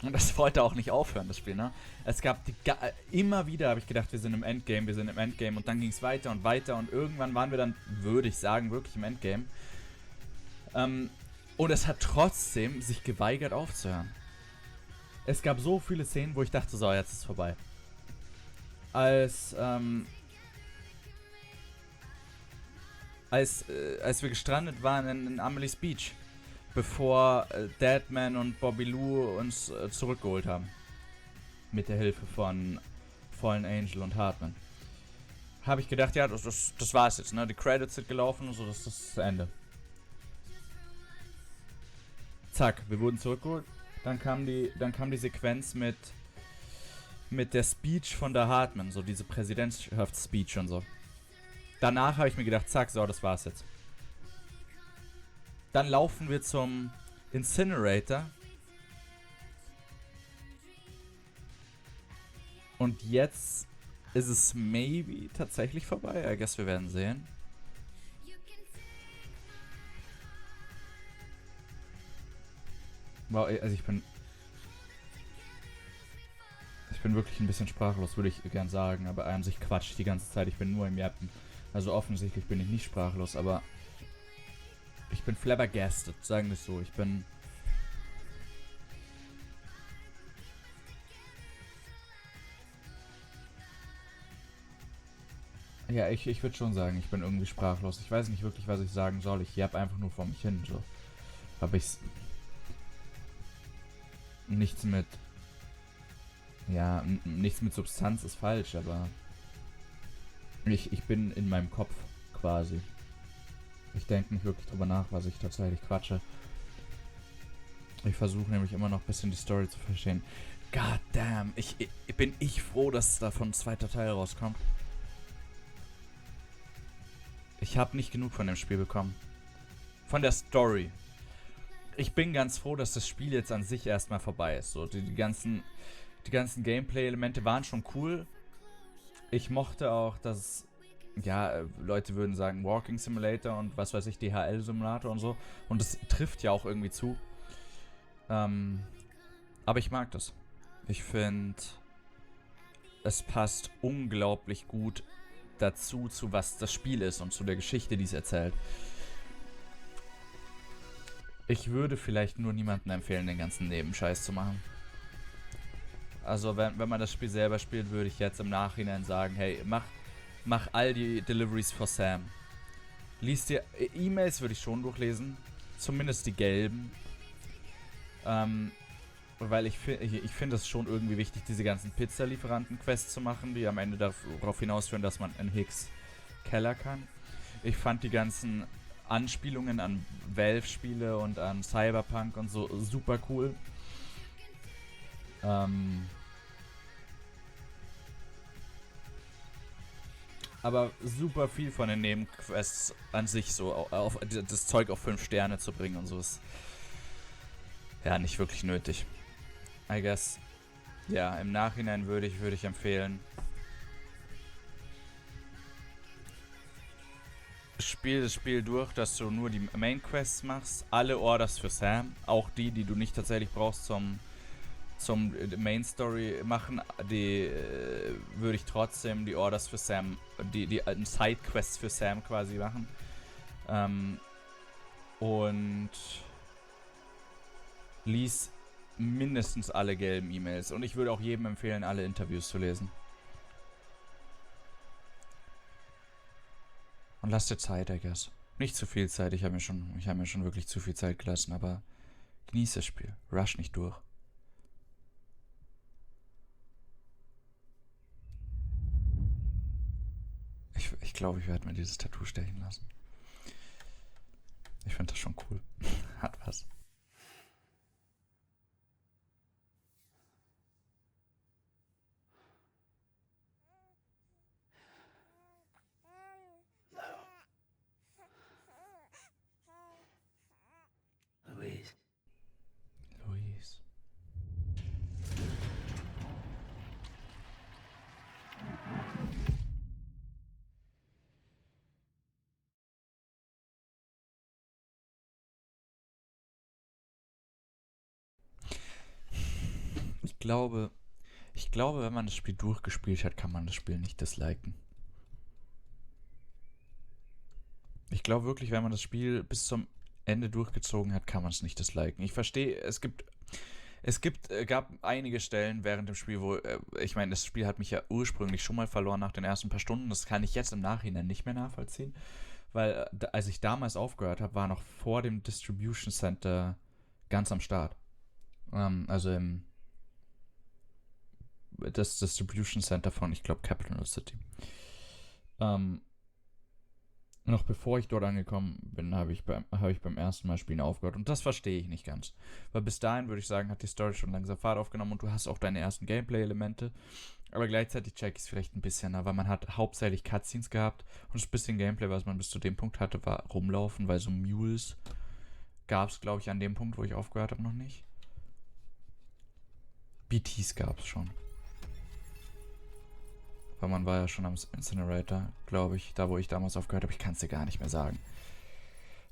Und das wollte auch nicht aufhören, das Spiel, ne? Es gab immer wieder, habe ich gedacht, wir sind im Endgame und dann ging es weiter und weiter und irgendwann waren wir dann, würde ich sagen, wirklich im Endgame. Und es hat trotzdem sich geweigert aufzuhören. Es gab so viele Szenen, wo ich dachte, so, jetzt ist es vorbei. Als wir gestrandet waren in Amelie's Beach, bevor Deadman und Bobby Lou uns zurückgeholt haben. Mit der Hilfe von Fallen Angel und Hartman. Habe ich gedacht, ja, das war's jetzt, ne? Die Credits sind gelaufen und so, das ist das Ende. Zack, wir wurden zurückgeholt. Dann kam die Sequenz mit der Speech von der Hartman, so diese Präsidentschaftsspeech und so. Danach habe ich mir gedacht, zack, so, das war's jetzt. Dann laufen wir zum Incinerator. Und jetzt ist es maybe tatsächlich vorbei. I guess wir werden sehen. Wow, also ich bin wirklich ein bisschen sprachlos, würde ich gern sagen. Aber an sich quatsch ich die ganze Zeit. Ich bin nur im Jappen. Also offensichtlich bin ich nicht sprachlos, aber ich bin flabbergasted, sagen wir es so. Ja, ich würde schon sagen, ich bin irgendwie sprachlos. Ich weiß nicht wirklich, was ich sagen soll. Ich japp einfach nur vor mich hin, so. Habe ich's... Nichts mit Substanz ist falsch, aber... Ich bin in meinem Kopf, quasi. Ich denke nicht wirklich drüber nach, was ich tatsächlich quatsche. Ich versuche nämlich immer noch ein bisschen die Story zu verstehen. God damn, bin ich froh, dass davon ein zweiter Teil rauskommt. Ich habe nicht genug von dem Spiel bekommen. Von der Story. Ich bin ganz froh, dass das Spiel jetzt an sich erstmal vorbei ist. So, die ganzen Gameplay-Elemente waren schon cool. Ich mochte auch, dass... Ja, Leute würden sagen Walking Simulator und was weiß ich, DHL-Simulator und so. Und das trifft ja auch irgendwie zu. Aber ich mag das. Ich finde, es passt unglaublich gut dazu, zu was das Spiel ist und zu der Geschichte, die es erzählt. Ich würde vielleicht nur niemandem empfehlen, den ganzen Nebenscheiß zu machen. Also wenn man das Spiel selber spielt, würde ich jetzt im Nachhinein sagen, hey, mach all die Deliveries for Sam. Lies dir E-Mails, würde ich schon durchlesen. Zumindest die gelben. Weil ich finde es schon irgendwie wichtig, diese ganzen Pizzalieferanten-Quests zu machen, die am Ende darauf hinausführen, dass man in Hicks Keller kann. Ich fand die ganzen Anspielungen an Valve-Spiele und an Cyberpunk und so super cool. Aber super viel von den Nebenquests an sich so auf das Zeug auf 5 Sterne zu bringen und so ist ja nicht wirklich nötig. I guess. Ja, im Nachhinein würde ich empfehlen. Spiel das Spiel durch, dass du nur die Main Quests machst. Alle Orders für Sam. Auch die du nicht tatsächlich brauchst zum Main Story machen. Die würde ich trotzdem die Orders für Sam, die alten Side Quests für Sam quasi machen. Und lies mindestens alle gelben E-Mails. Und ich würde auch jedem empfehlen, alle Interviews zu lesen. Und lass dir Zeit, I guess. Nicht zu viel Zeit, ich habe mir schon wirklich zu viel Zeit gelassen, aber genieße das Spiel. Rush nicht durch. Ich glaube, ich werde mir dieses Tattoo stechen lassen. Ich finde das schon cool. Hat was. Louise. Louise. Ich glaube, wenn man das Spiel durchgespielt hat, kann man das Spiel nicht disliken. Ich glaube wirklich, wenn man das Spiel bis zum Ende durchgezogen hat, kann man es nicht disliken. Ich verstehe, gab einige Stellen während dem Spiel, wo, ich meine, das Spiel hat mich ja ursprünglich schon mal verloren nach den ersten paar Stunden. Das kann ich jetzt im Nachhinein nicht mehr nachvollziehen. Weil, als ich damals aufgehört habe, war noch vor dem Distribution Center ganz am Start. Also das Distribution Center von, ich glaube, Capital City. Noch bevor ich dort angekommen bin, habe ich beim ersten Mal spielen aufgehört. Und das verstehe ich nicht ganz. Weil bis dahin, würde ich sagen, hat die Story schon langsam Fahrt aufgenommen und du hast auch deine ersten Gameplay-Elemente. Aber gleichzeitig check ich es vielleicht ein bisschen, aber man hat hauptsächlich Cutscenes gehabt und das bisschen Gameplay, was man bis zu dem Punkt hatte, war rumlaufen, weil so Mules gab es, glaube ich, an dem Punkt, wo ich aufgehört habe, noch nicht. BTs gab es schon. Weil man war ja schon am Incinerator, glaube ich, da wo ich damals aufgehört habe. Ich kann es dir gar nicht mehr sagen.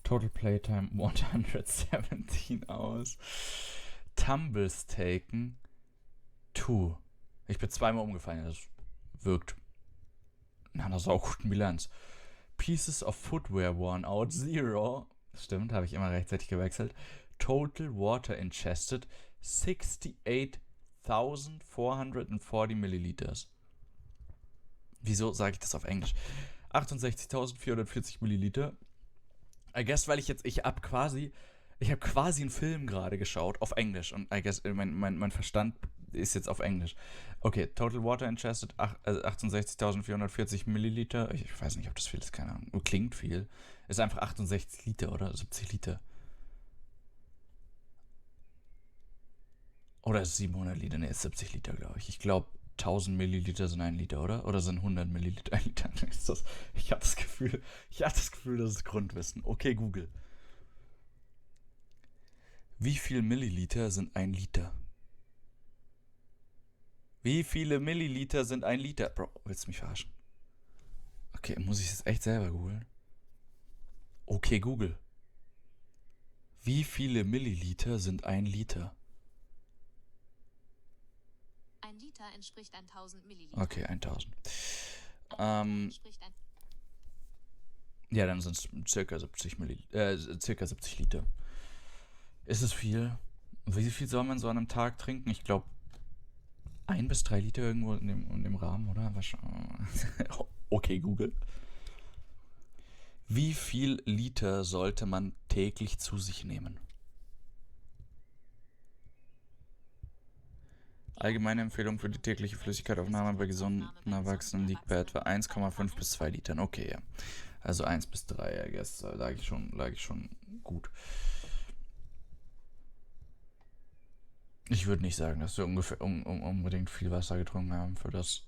Total Playtime 117 aus. Tumbles taken 2. Ich bin zweimal umgefallen. Das wirkt nach einer sauguten Bilanz. Pieces of Footwear worn out 0. Stimmt, habe ich immer rechtzeitig gewechselt. Total Water ingested 68,440 Milliliters. Wieso sage ich das auf Englisch? 68.440 Milliliter. I guess, weil ich habe quasi einen Film gerade geschaut auf Englisch und I guess, mein Verstand ist jetzt auf Englisch. Okay, Total Water ingested, 68.440 Milliliter. Ich weiß nicht, ob das viel ist, keine Ahnung. Klingt viel. Ist einfach 68 Liter oder 70 Liter. Oder ist es 700 Liter? Ne, ist 70 Liter, glaube ich. Ich glaube, 1000 Milliliter sind 1 Liter, oder? Oder sind 100 Milliliter 1 Liter? Ich habe das Gefühl, das ist Grundwissen. Okay, Google. Wie viel Milliliter sind 1 Liter? Wie viele Milliliter sind 1 Liter? Bro, willst du mich verarschen? Okay, muss ich das echt selber googeln? Okay, Google. Wie viele Milliliter sind 1 Liter? 1 Liter entspricht 1000 Milliliter. Okay, 1000. Ja, dann sind es circa 70 Liter. Ist es viel? Wie viel soll man so an einem Tag trinken? Ich glaube, 1 bis 3 Liter irgendwo in dem Rahmen, oder? Okay, Google. Wie viel Liter sollte man täglich zu sich nehmen? Allgemeine Empfehlung für die tägliche Flüssigkeitsaufnahme bei gesunden Erwachsenen liegt bei etwa 1,5 bis 2 Litern. Okay, ja. Also 1 bis 3, I guess. Da lag ich schon gut. Ich würde nicht sagen, dass wir ungefähr unbedingt viel Wasser getrunken haben für das,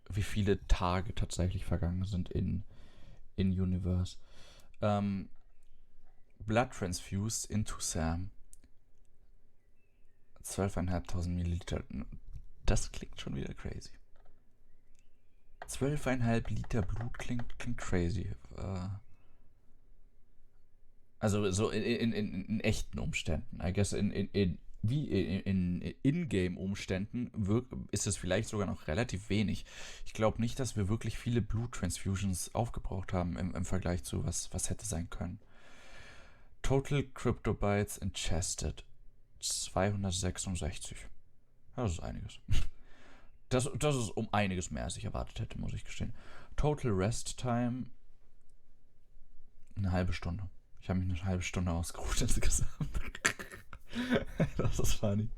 wie viele Tage tatsächlich vergangen sind in Universe. Blood transfused into Sam. 12.500 Milliliter. Das klingt schon wieder crazy. 12,5 Liter Blut klingt crazy. Also so in echten Umständen. I guess in In-Game-Umständen ist es vielleicht sogar noch relativ wenig. Ich glaube nicht, dass wir wirklich viele Blut-Transfusions aufgebraucht haben im Vergleich zu was hätte sein können. Total Cryptobytes ingested 266. Das ist einiges. Das ist um einiges mehr, als ich erwartet hätte, muss ich gestehen. Total Rest Time eine halbe Stunde. Ich habe mich eine halbe Stunde ausgeruht insgesamt. Das ist funny.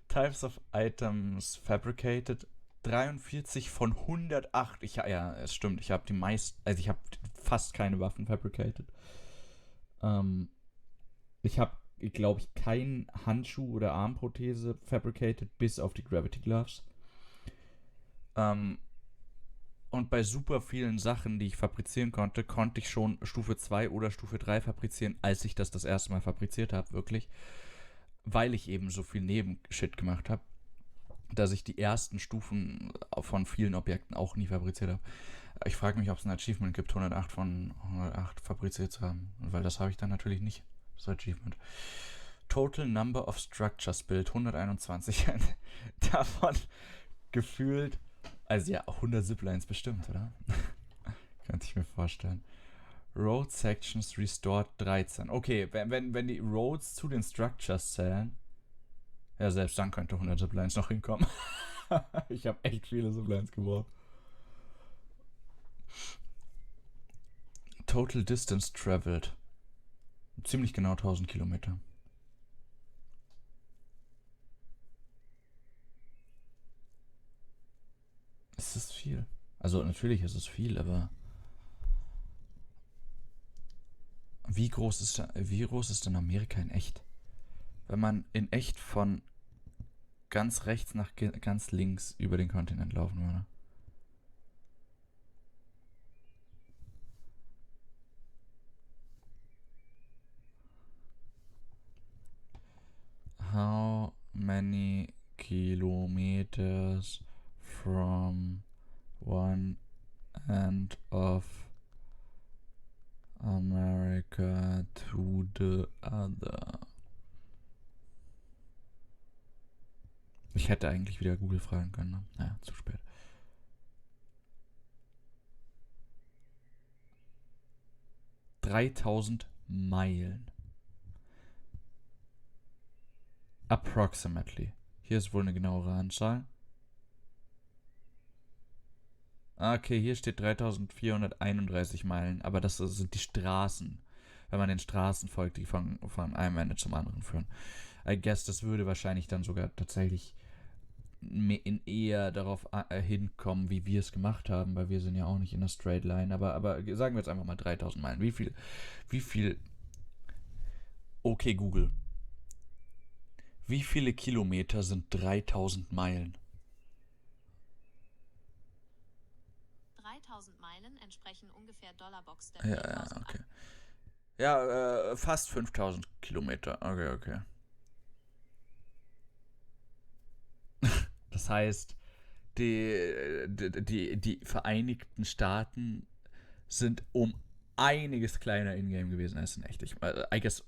Types of Items Fabricated 43 von 108. Ja, es stimmt. Ich habe ich habe fast keine Waffen fabricated. Ich habe, glaube ich, keinen Handschuh oder Armprothese fabricated, bis auf die Gravity Gloves. Und bei super vielen Sachen, die ich fabrizieren konnte, konnte ich schon Stufe 2 oder Stufe 3 fabrizieren, als ich das erste Mal fabriziert habe, wirklich. Weil ich eben so viel Nebenshit gemacht habe, dass ich die ersten Stufen von vielen Objekten auch nie fabriziert habe. Ich frage mich, ob es ein Achievement gibt, 108 von 108 fabriziert zu haben. Weil das habe ich dann natürlich nicht, das Achievement. Total Number of Structures Built 121. Davon gefühlt, also ja, 100 Ziplines bestimmt, oder? Könnte ich mir vorstellen. Road Sections Restored 13. Okay, wenn die Roads zu den Structures zählen, ja, selbst dann könnte 100 Ziplines noch hinkommen. Ich habe echt viele Ziplines gebaut. Total Distance Traveled. Ziemlich genau 1000 Kilometer. Es ist viel. Also natürlich ist es viel, aber wie groß ist denn Amerika in echt? Wenn man in echt von ganz rechts nach ganz links über den Kontinent laufen würde. How many kilometers from one end of America to the other? Ich hätte eigentlich wieder Google fragen können. Ne? Naja, zu spät. $3.000 Meilen. Approximately. Hier ist wohl eine genauere Anzahl. Okay, hier steht 3.431 Meilen, aber das sind die Straßen. Wenn man den Straßen folgt, die von einem Ende zum anderen führen. I guess, das würde wahrscheinlich dann sogar tatsächlich eher darauf hinkommen, wie wir es gemacht haben, weil wir sind ja auch nicht in der Straight Line, aber sagen wir jetzt einfach mal 3.000 Meilen. Wie viel Okay, Google. Wie viele Kilometer sind 3.000 Meilen? 3.000 Meilen entsprechen ungefähr Dollarbox der Ja, okay. Ja, fast 5.000 Kilometer. Okay. Das heißt, die Vereinigten Staaten sind um einiges kleiner in-game gewesen als in echt. I guess,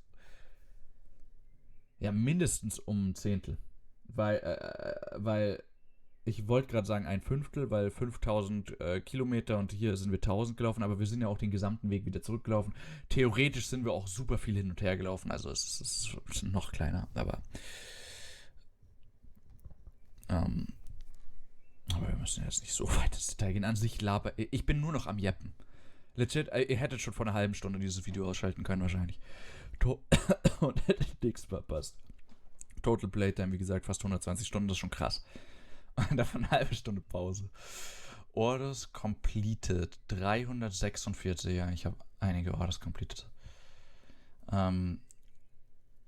ja, mindestens um ein Zehntel. Weil ich wollte gerade sagen 1/5, weil 5000 Kilometer und hier sind wir 1000 gelaufen, aber wir sind ja auch den gesamten Weg wieder zurückgelaufen. Theoretisch sind wir auch super viel hin und her gelaufen, also es ist noch kleiner, aber wir müssen jetzt nicht so weit ins Detail gehen. An sich ich bin nur noch am Jeppen. Legit, ihr hättet schon vor einer halben Stunde dieses Video ausschalten können wahrscheinlich. Und hättet nichts verpasst. Total Playtime, wie gesagt, fast 120 Stunden, das ist schon krass. Und davon eine halbe Stunde Pause. Orders completed, 346, ja, ich habe einige Orders completed.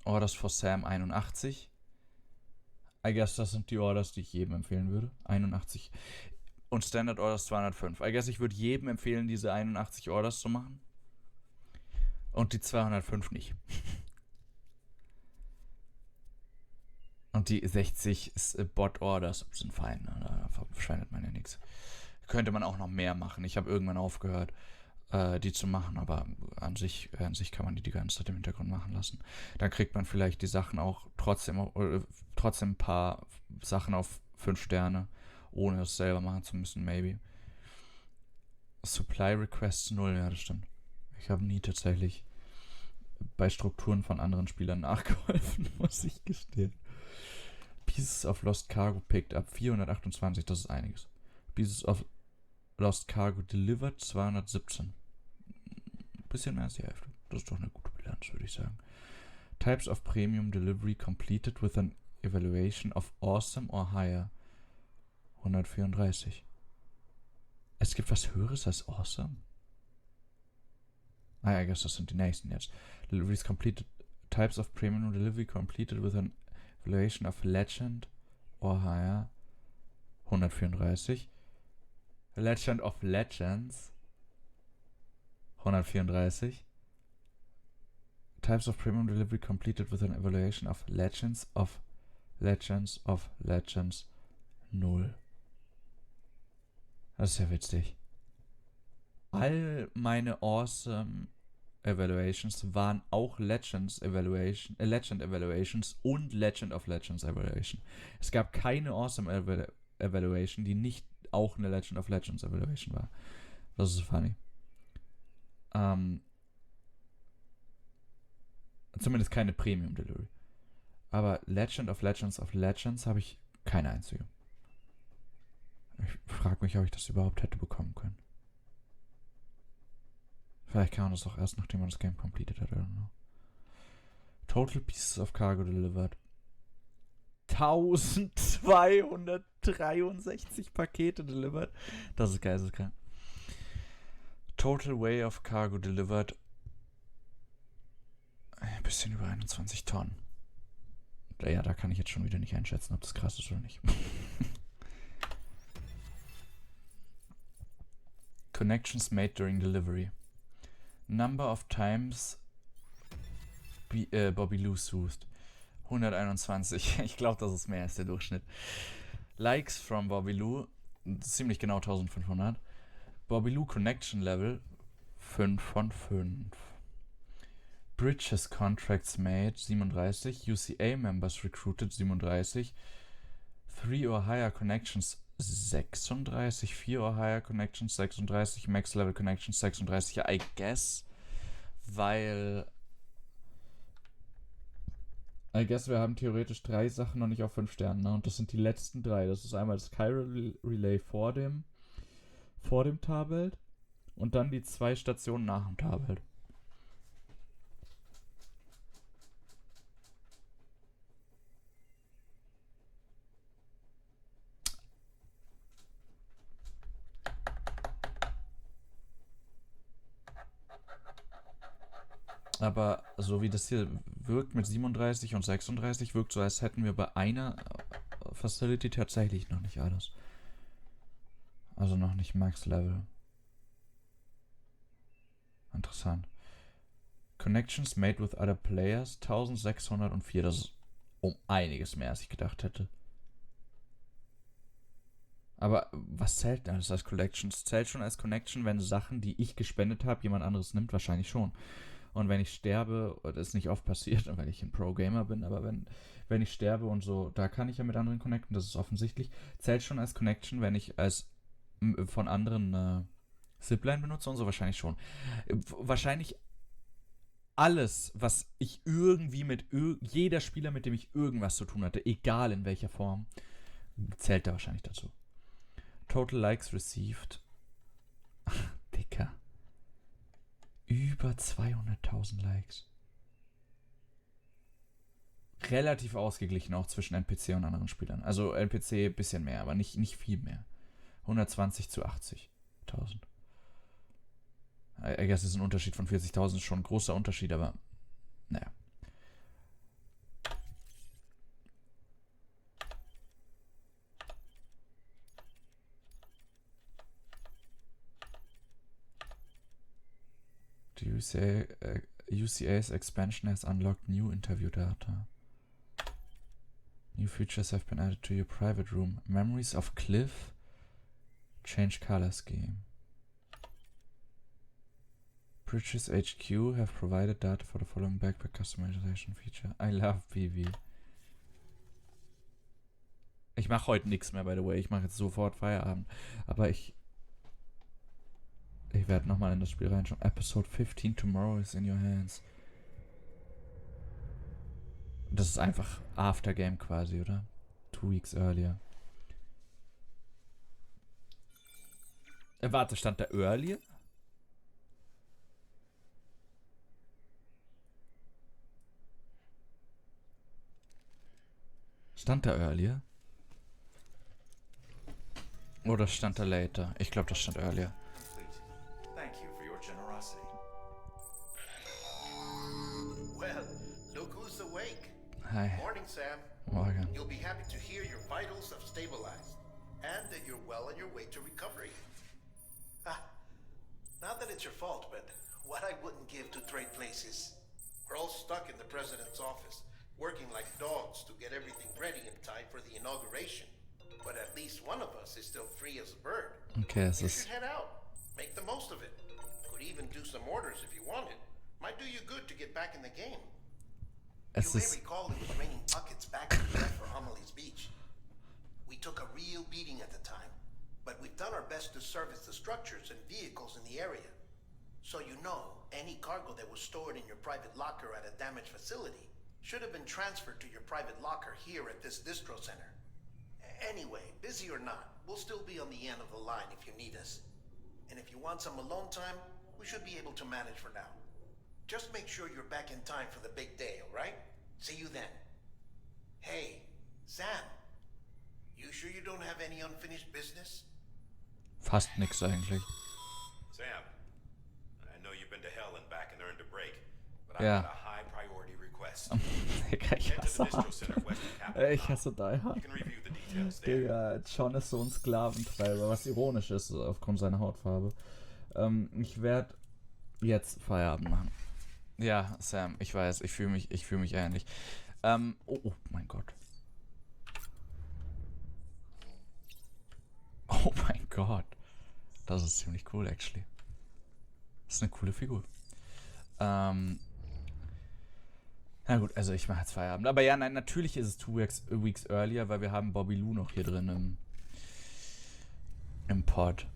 Orders for Sam 81. I guess das sind die Orders, die ich jedem empfehlen würde. 81. Und Standard Orders 205. I guess ich würde jedem empfehlen, diese 81 Orders zu machen. Und die 205 nicht. Und die 60 Bot-Orders sind fein. Ne? Da verschwendet man ja nichts. Könnte man auch noch mehr machen. Ich habe irgendwann aufgehört, die zu machen. Aber an sich kann man die ganze Zeit im Hintergrund machen lassen. Dann kriegt man vielleicht die Sachen auch trotzdem ein paar Sachen auf 5 Sterne. Ohne es selber machen zu müssen, maybe. Supply Requests 0, ja, das stimmt. Ich habe nie tatsächlich bei Strukturen von anderen Spielern nachgeholfen, muss ich gestehen. Pieces of Lost Cargo picked up 428, das ist einiges. Pieces of Lost Cargo delivered 217. Bisschen mehr als die Hälfte. Das ist doch eine gute Bilanz, würde ich sagen. Types of Premium Delivery completed with an evaluation of awesome or higher. 134. Es gibt was Höheres als awesome? I guess das sind die nächsten jetzt. Deliveries completed. Types of Premium Delivery completed with an evaluation of Legend or higher. 134. Legend of Legends. 134. Types of Premium Delivery completed with an evaluation of Legends of Legends 0. Das ist ja witzig. All meine awesome Evaluations waren auch Legend Evaluations und Legend of Legends Evaluation. Es gab keine awesome Evaluation, die nicht auch eine Legend of Legends Evaluation war. Das ist funny. Zumindest keine Premium Delivery. Aber Legend of Legends habe ich keine einzige. Ich frage mich, ob ich das überhaupt hätte bekommen können. Vielleicht kann man das auch erst, nachdem man das Game completed hat, I don't know. Total Pieces of Cargo delivered. 1263 Pakete delivered. Das ist geisteskrank. Total Weight of Cargo delivered. Ein bisschen über 21 Tonnen. Ja, da kann ich jetzt schon wieder nicht einschätzen, ob das krass ist oder nicht. Connections made during delivery. Number of times Bobby Lou soothed. 121. Ich glaube, das ist mehr als der Durchschnitt. Likes from Bobby Lou. Ziemlich genau 1500. Bobby Lou Connection Level 5 von 5. Bridges Contracts made 37. UCA Members recruited 37. 3 or higher connections 36, 4 or higher connections 36, Max Level Connections 36, ja, I guess, weil wir haben theoretisch 3 Sachen noch nicht auf 5 Sternen, ne? Und das sind die letzten 3. Das ist einmal das Chiral Relay vor dem Tarbelt und dann die 2 Stationen nach dem Tarbelt. Aber so wie das hier wirkt mit 37 und 36, wirkt so, als hätten wir bei einer Facility tatsächlich noch nicht alles. Also noch nicht Max Level. Interessant. Connections made with other players 1604. Das ist um einiges mehr, als ich gedacht hätte. Aber was zählt denn alles als Connections? Zählt schon als Connection, wenn Sachen, die ich gespendet habe, jemand anderes nimmt? Wahrscheinlich schon. Und wenn ich sterbe, das ist nicht oft passiert, weil ich ein Pro-Gamer bin, aber wenn ich sterbe und so, da kann ich ja mit anderen connecten, das ist offensichtlich. Zählt schon als Connection, wenn ich als von anderen Zipline benutze und so, wahrscheinlich schon. Wahrscheinlich alles, was ich irgendwie mit jeder Spieler, mit dem ich irgendwas zu tun hatte, egal in welcher Form, zählt da wahrscheinlich dazu. Total Likes received. Dicker. Über 200.000 Likes. Relativ ausgeglichen auch zwischen NPC und anderen Spielern. Also NPC ein bisschen mehr, aber nicht viel mehr. 120 zu 80.000. I guess ist ein Unterschied von 40.000, schon ein großer Unterschied, aber naja. The UCA's expansion has unlocked new interview data. New features have been added to your private room. Memories of Cliff. Change color scheme. Bridges HQ have provided data for the following backpack customization feature. I love BB. Ich mache heute nichts mehr, by the way. Ich mache jetzt sofort Feierabend. Aber ich werde nochmal in das Spiel reinschauen. Episode 15 tomorrow is in your hands. Das ist einfach Aftergame quasi, oder? 2 weeks earlier. Warte, stand da earlier? Stand da earlier? Oder stand da later? Ich glaube, das stand earlier. Thank you for your generosity. Well, look who's awake. Hi. Morning, Sam. Morgen. You'll be happy to hear your vitals have stabilized and that you're well on your way to recovery. Not that it's your fault, but what I wouldn't give to trade places. We're all stuck in the president's office, working like dogs to get everything ready in time for the inauguration. But at least one of us is still free as a bird. Okay, You should head out. Make the most of it. Could even do some orders if you wanted. Might do you good to get back in the game. You may recall it was raining buckets back in the night for Amelie's Beach. We took a real beating at the time, but we've done our best to service the structures and vehicles in the area. So you know, any cargo that was stored in your private locker at a damaged facility should have been transferred to your private locker here at this distro center. Anyway, busy or not, we'll still be on the end of the line if you need us. And if you want some alone time, we should be able to manage for now. Just make sure you're back in time for the big day, alright? See you then. Hey, Sam. You sure you don't have any unfinished business? Fast nix eigentlich. Sam, I know you've been to hell and back and earned a break, but Ja. I've got a high priority request. Digga, ich Head to the hasse distro center west of Capitol Ich hasse Die You Hard. can review the details there. Digga, John ist so ein Sklaventreiber, was ironisch ist aufgrund seiner Hautfarbe. Ich werde jetzt Feierabend machen. Ja, Sam, ich weiß, ich fühle mich ähnlich. Oh mein Gott. Oh mein Gott. Das ist ziemlich cool, actually. Das ist eine coole Figur. Na gut, also ich mache jetzt Feierabend. Aber ja, nein, natürlich ist es 2 weeks earlier, weil wir haben Bobby Lou noch hier drin im Pod.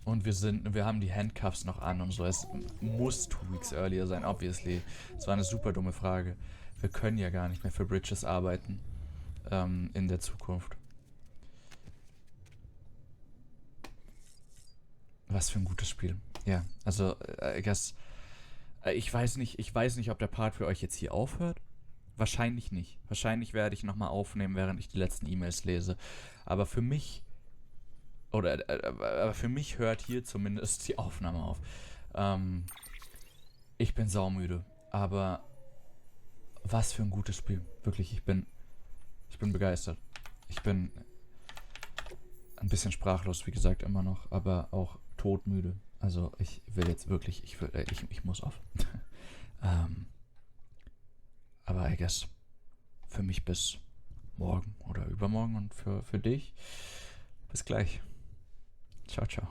Und wir haben die Handcuffs noch an und so. Es muss 2 weeks earlier sein, obviously. Das war eine super dumme Frage. Wir können ja gar nicht mehr für Bridges arbeiten in der Zukunft. Was für ein gutes Spiel. Ja, also I guess, ich weiß nicht, ob der Part für euch jetzt hier aufhört. Wahrscheinlich nicht. Wahrscheinlich werde ich nochmal aufnehmen, während ich die letzten E-Mails lese. Aber für mich hört hier zumindest die Aufnahme auf. Ich bin saumüde, aber was für ein gutes Spiel. Wirklich, ich bin begeistert. Ich bin ein bisschen sprachlos, wie gesagt, immer noch, aber auch todmüde. Also ich will jetzt wirklich, ich muss auf. Aber I guess für mich bis morgen oder übermorgen und für dich bis gleich. Ciao, ciao.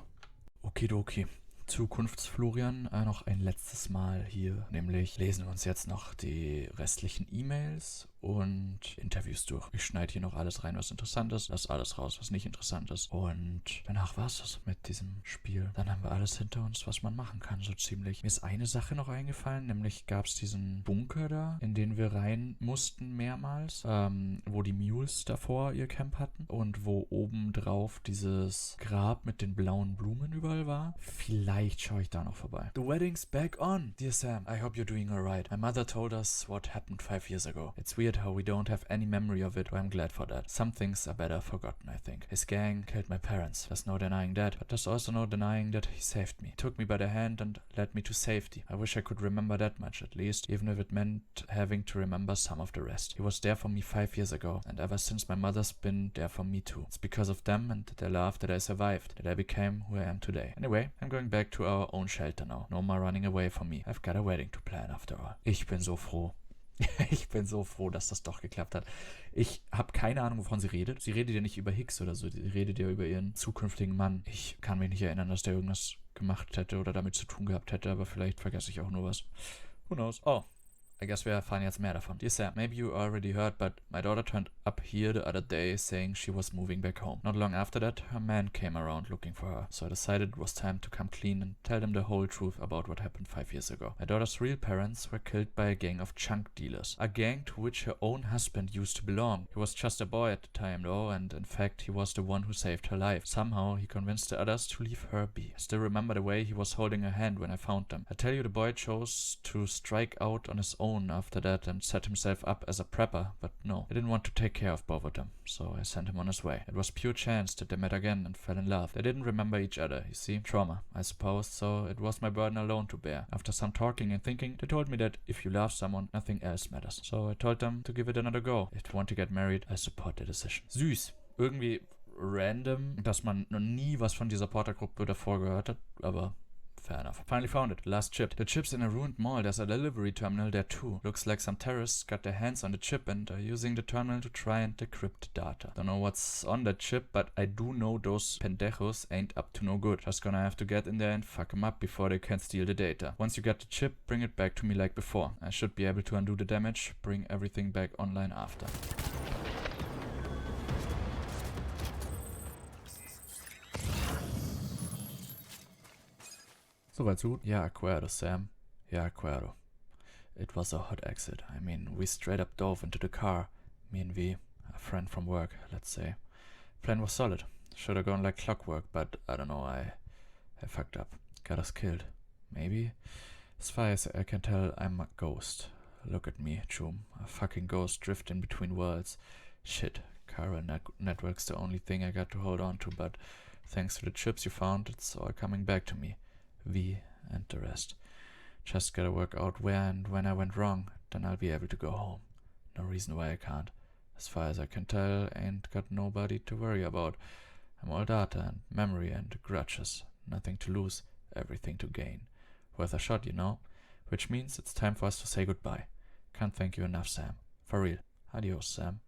Okidoki. Zukunftsflorian noch ein letztes Mal hier. Nämlich lesen wir uns jetzt noch die restlichen E-Mails und Interviews durch. Ich schneide hier noch alles rein, was interessant ist, lasse alles raus, was nicht interessant ist. Und danach war es das mit diesem Spiel. Dann haben wir alles hinter uns, was man machen kann, so ziemlich. Mir ist eine Sache noch eingefallen, nämlich gab es diesen Bunker da, in den wir rein mussten mehrmals, wo die Mules davor ihr Camp hatten und wo oben drauf dieses Grab mit den blauen Blumen überall war. Vielleicht schaue ich da noch vorbei. The wedding's back on. Dear Sam, I hope you're doing alright. My mother told us what happened 5 years ago. It's weird how we don't have any memory of it, but I'm glad for that. Some things are better forgotten, I think. His gang killed my parents. There's no denying that, but there's also no denying that he saved me. He took me by the hand and led me to safety. I wish I could remember that much at least, even if it meant having to remember some of the rest. He was there for me 5 years ago, and ever since my mother's been there for me too. It's because of them and their love that I survived, that I became who I am today. Anyway, I'm going back to our own shelter now. No more running away from me. I've got a wedding to plan after all. Ich bin so froh. Ich bin so froh, dass das doch geklappt hat. Ich habe keine Ahnung, wovon sie redet. Sie redet ja nicht über Hicks oder so. Sie redet ja über ihren zukünftigen Mann. Ich kann mich nicht erinnern, dass der irgendwas gemacht hätte oder damit zu tun gehabt hätte, aber vielleicht vergesse ich auch nur was. Who knows? Oh, I guess wir erfahren jetzt mehr davon. Dear Sam, maybe you already heard, but my daughter turned up here the other day saying she was moving back home. Not long after that, her man came around looking for her. So I decided it was time to come clean and tell them the whole truth about what happened 5 years ago. My daughter's real parents were killed by a gang of chunk dealers. A gang to which her own husband used to belong. He was just a boy at the time though, and in fact he was the one who saved her life. Somehow he convinced the others to leave her be. I still remember the way he was holding her hand when I found them. I tell you, the boy chose to strike out on his own after that and set himself up as a prepper, but no, I didn't want to take care of both of them, so I sent him on his way. It was pure chance that they met again and fell in love. They didn't remember each other, you see. Trauma, I suppose, so it was my burden alone to bear. After some talking and thinking, they told me that if you love someone, nothing else matters. So I told them to give it another go. If they want to get married, I support their decision. Süß. Irgendwie random, dass man noch nie was von dieser Portergruppe davor gehört hat, aber fair enough. Finally found it. Last chip. The chip's in a ruined mall. There's a delivery terminal there too. Looks like some terrorists got their hands on the chip and are using the terminal to try and decrypt data. Don't know what's on that chip, but I do know those pendejos ain't up to no good. Just gonna have to get in there and fuck them up before they can steal the data. Once you get the chip, bring it back to me like before. I should be able to undo the damage, bring everything back online after. Soweit so gut. Ja, acuerdo, Sam. Ja, acuerdo. It was a hot exit. I mean, we straight up dove into the car. Me and V, a friend from work, let's say. Plan was solid. Should have gone like clockwork, but I don't know, I fucked up. Got us killed. Maybe? As far as I can tell, I'm a ghost. Look at me, Choom. A fucking ghost drifting between worlds. Shit. Chiral network's the only thing I got to hold on to, but thanks to the chips you found, it's all coming back to me. V and the rest. Just gotta work out where and when I went wrong, then I'll be able to go home. No reason why I can't. As far as I can tell, ain't got nobody to worry about. I'm all data and memory and grudges. Nothing to lose, everything to gain. Worth a shot, you know? Which means it's time for us to say goodbye. Can't thank you enough, Sam. For real. Adios, Sam.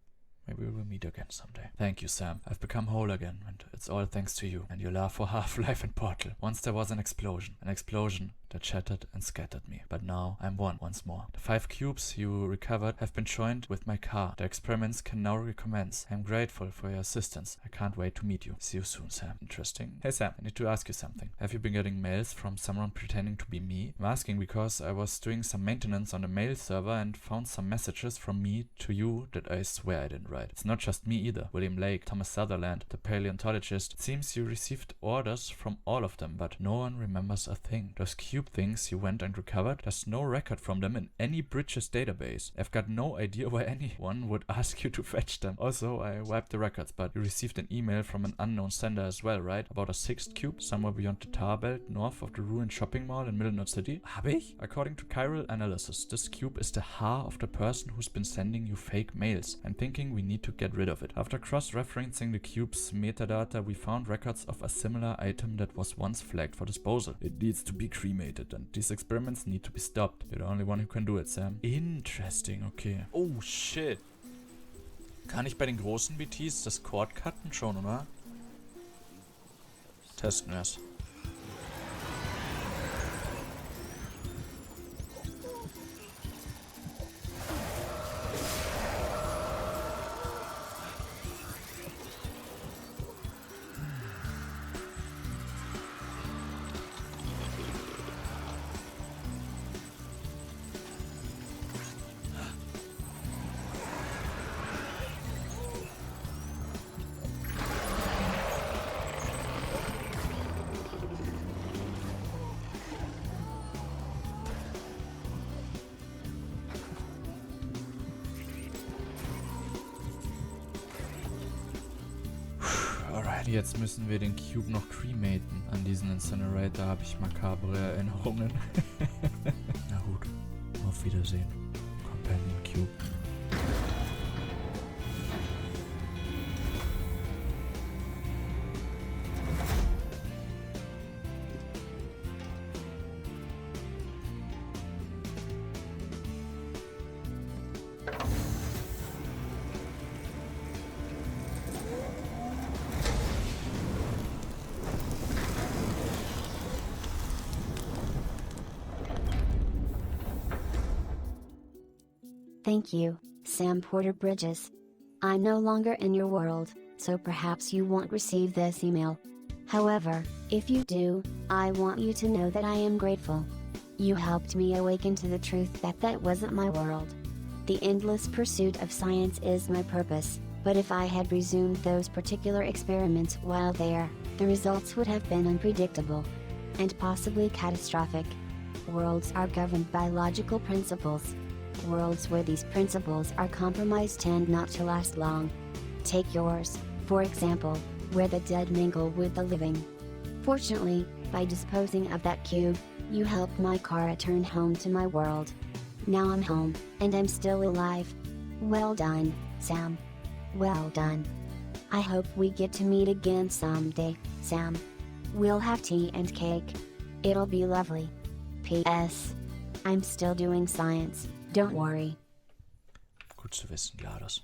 Maybe we'll meet again someday. Thank you, Sam. I've become whole again, and it's all thanks to you and your love for Half-Life and Portal. Once there was an explosion that shattered and scattered me. But now I'm one once more. The 5 cubes you recovered have been joined with my car. The experiments can now recommence. I'm grateful for your assistance. I can't wait to meet you. See you soon, Sam. Interesting. Hey, Sam, I need to ask you something. Have you been getting mails from someone pretending to be me? I'm asking because I was doing some maintenance on the mail server and found some messages from me to you that I swear I didn't write. It's not just me either. William Lake, Thomas Sutherland, the paleontologist. It seems you received orders from all of them, but no one remembers a thing. Those cube things you went and recovered, there's no record from them in any Bridges database. I've got no idea why anyone would ask you to fetch them. Also, I wiped the records, but you received an email from an unknown sender as well, right? About a 6th cube somewhere beyond the tar belt, north of the ruined shopping mall in Middle North City. Hab ich? According to chiral analysis, this cube is the Ha of the person who's been sending you fake mails. I'm thinking we need to get rid of it. After cross-referencing the cube's metadata, we found records of a similar item that was once flagged for disposal. It needs to be cremated and these experiments need to be stopped. You're the only one who can do it, Sam. Interesting, okay. Oh, shit. Kann ich bei den großen BTs das Cord cutten schon, oder? Testen wir's. Jetzt müssen wir den Cube noch crematen. An diesen Incinerator habe ich makabre Erinnerungen. Na gut, auf Wiedersehen. Companion Cube. Thank you, Sam Porter Bridges. I'm no longer in your world, so perhaps you won't receive this email. However, if you do, I want you to know that I am grateful. You helped me awaken to the truth that wasn't my world. The endless pursuit of science is my purpose, but if I had resumed those particular experiments while there, the results would have been unpredictable. And possibly catastrophic. Worlds are governed by logical principles. Worlds where these principles are compromised tend not to last long. Take yours, for example, where the dead mingle with the living. Fortunately, by disposing of that cube, you helped my car return home to my world. Now I'm home, and I'm still alive. Well done, Sam. Well done. I hope we get to meet again someday, Sam. We'll have tea and cake. It'll be lovely. P.S. I'm still doing science. Don't worry. Gut zu wissen, GLaDOS.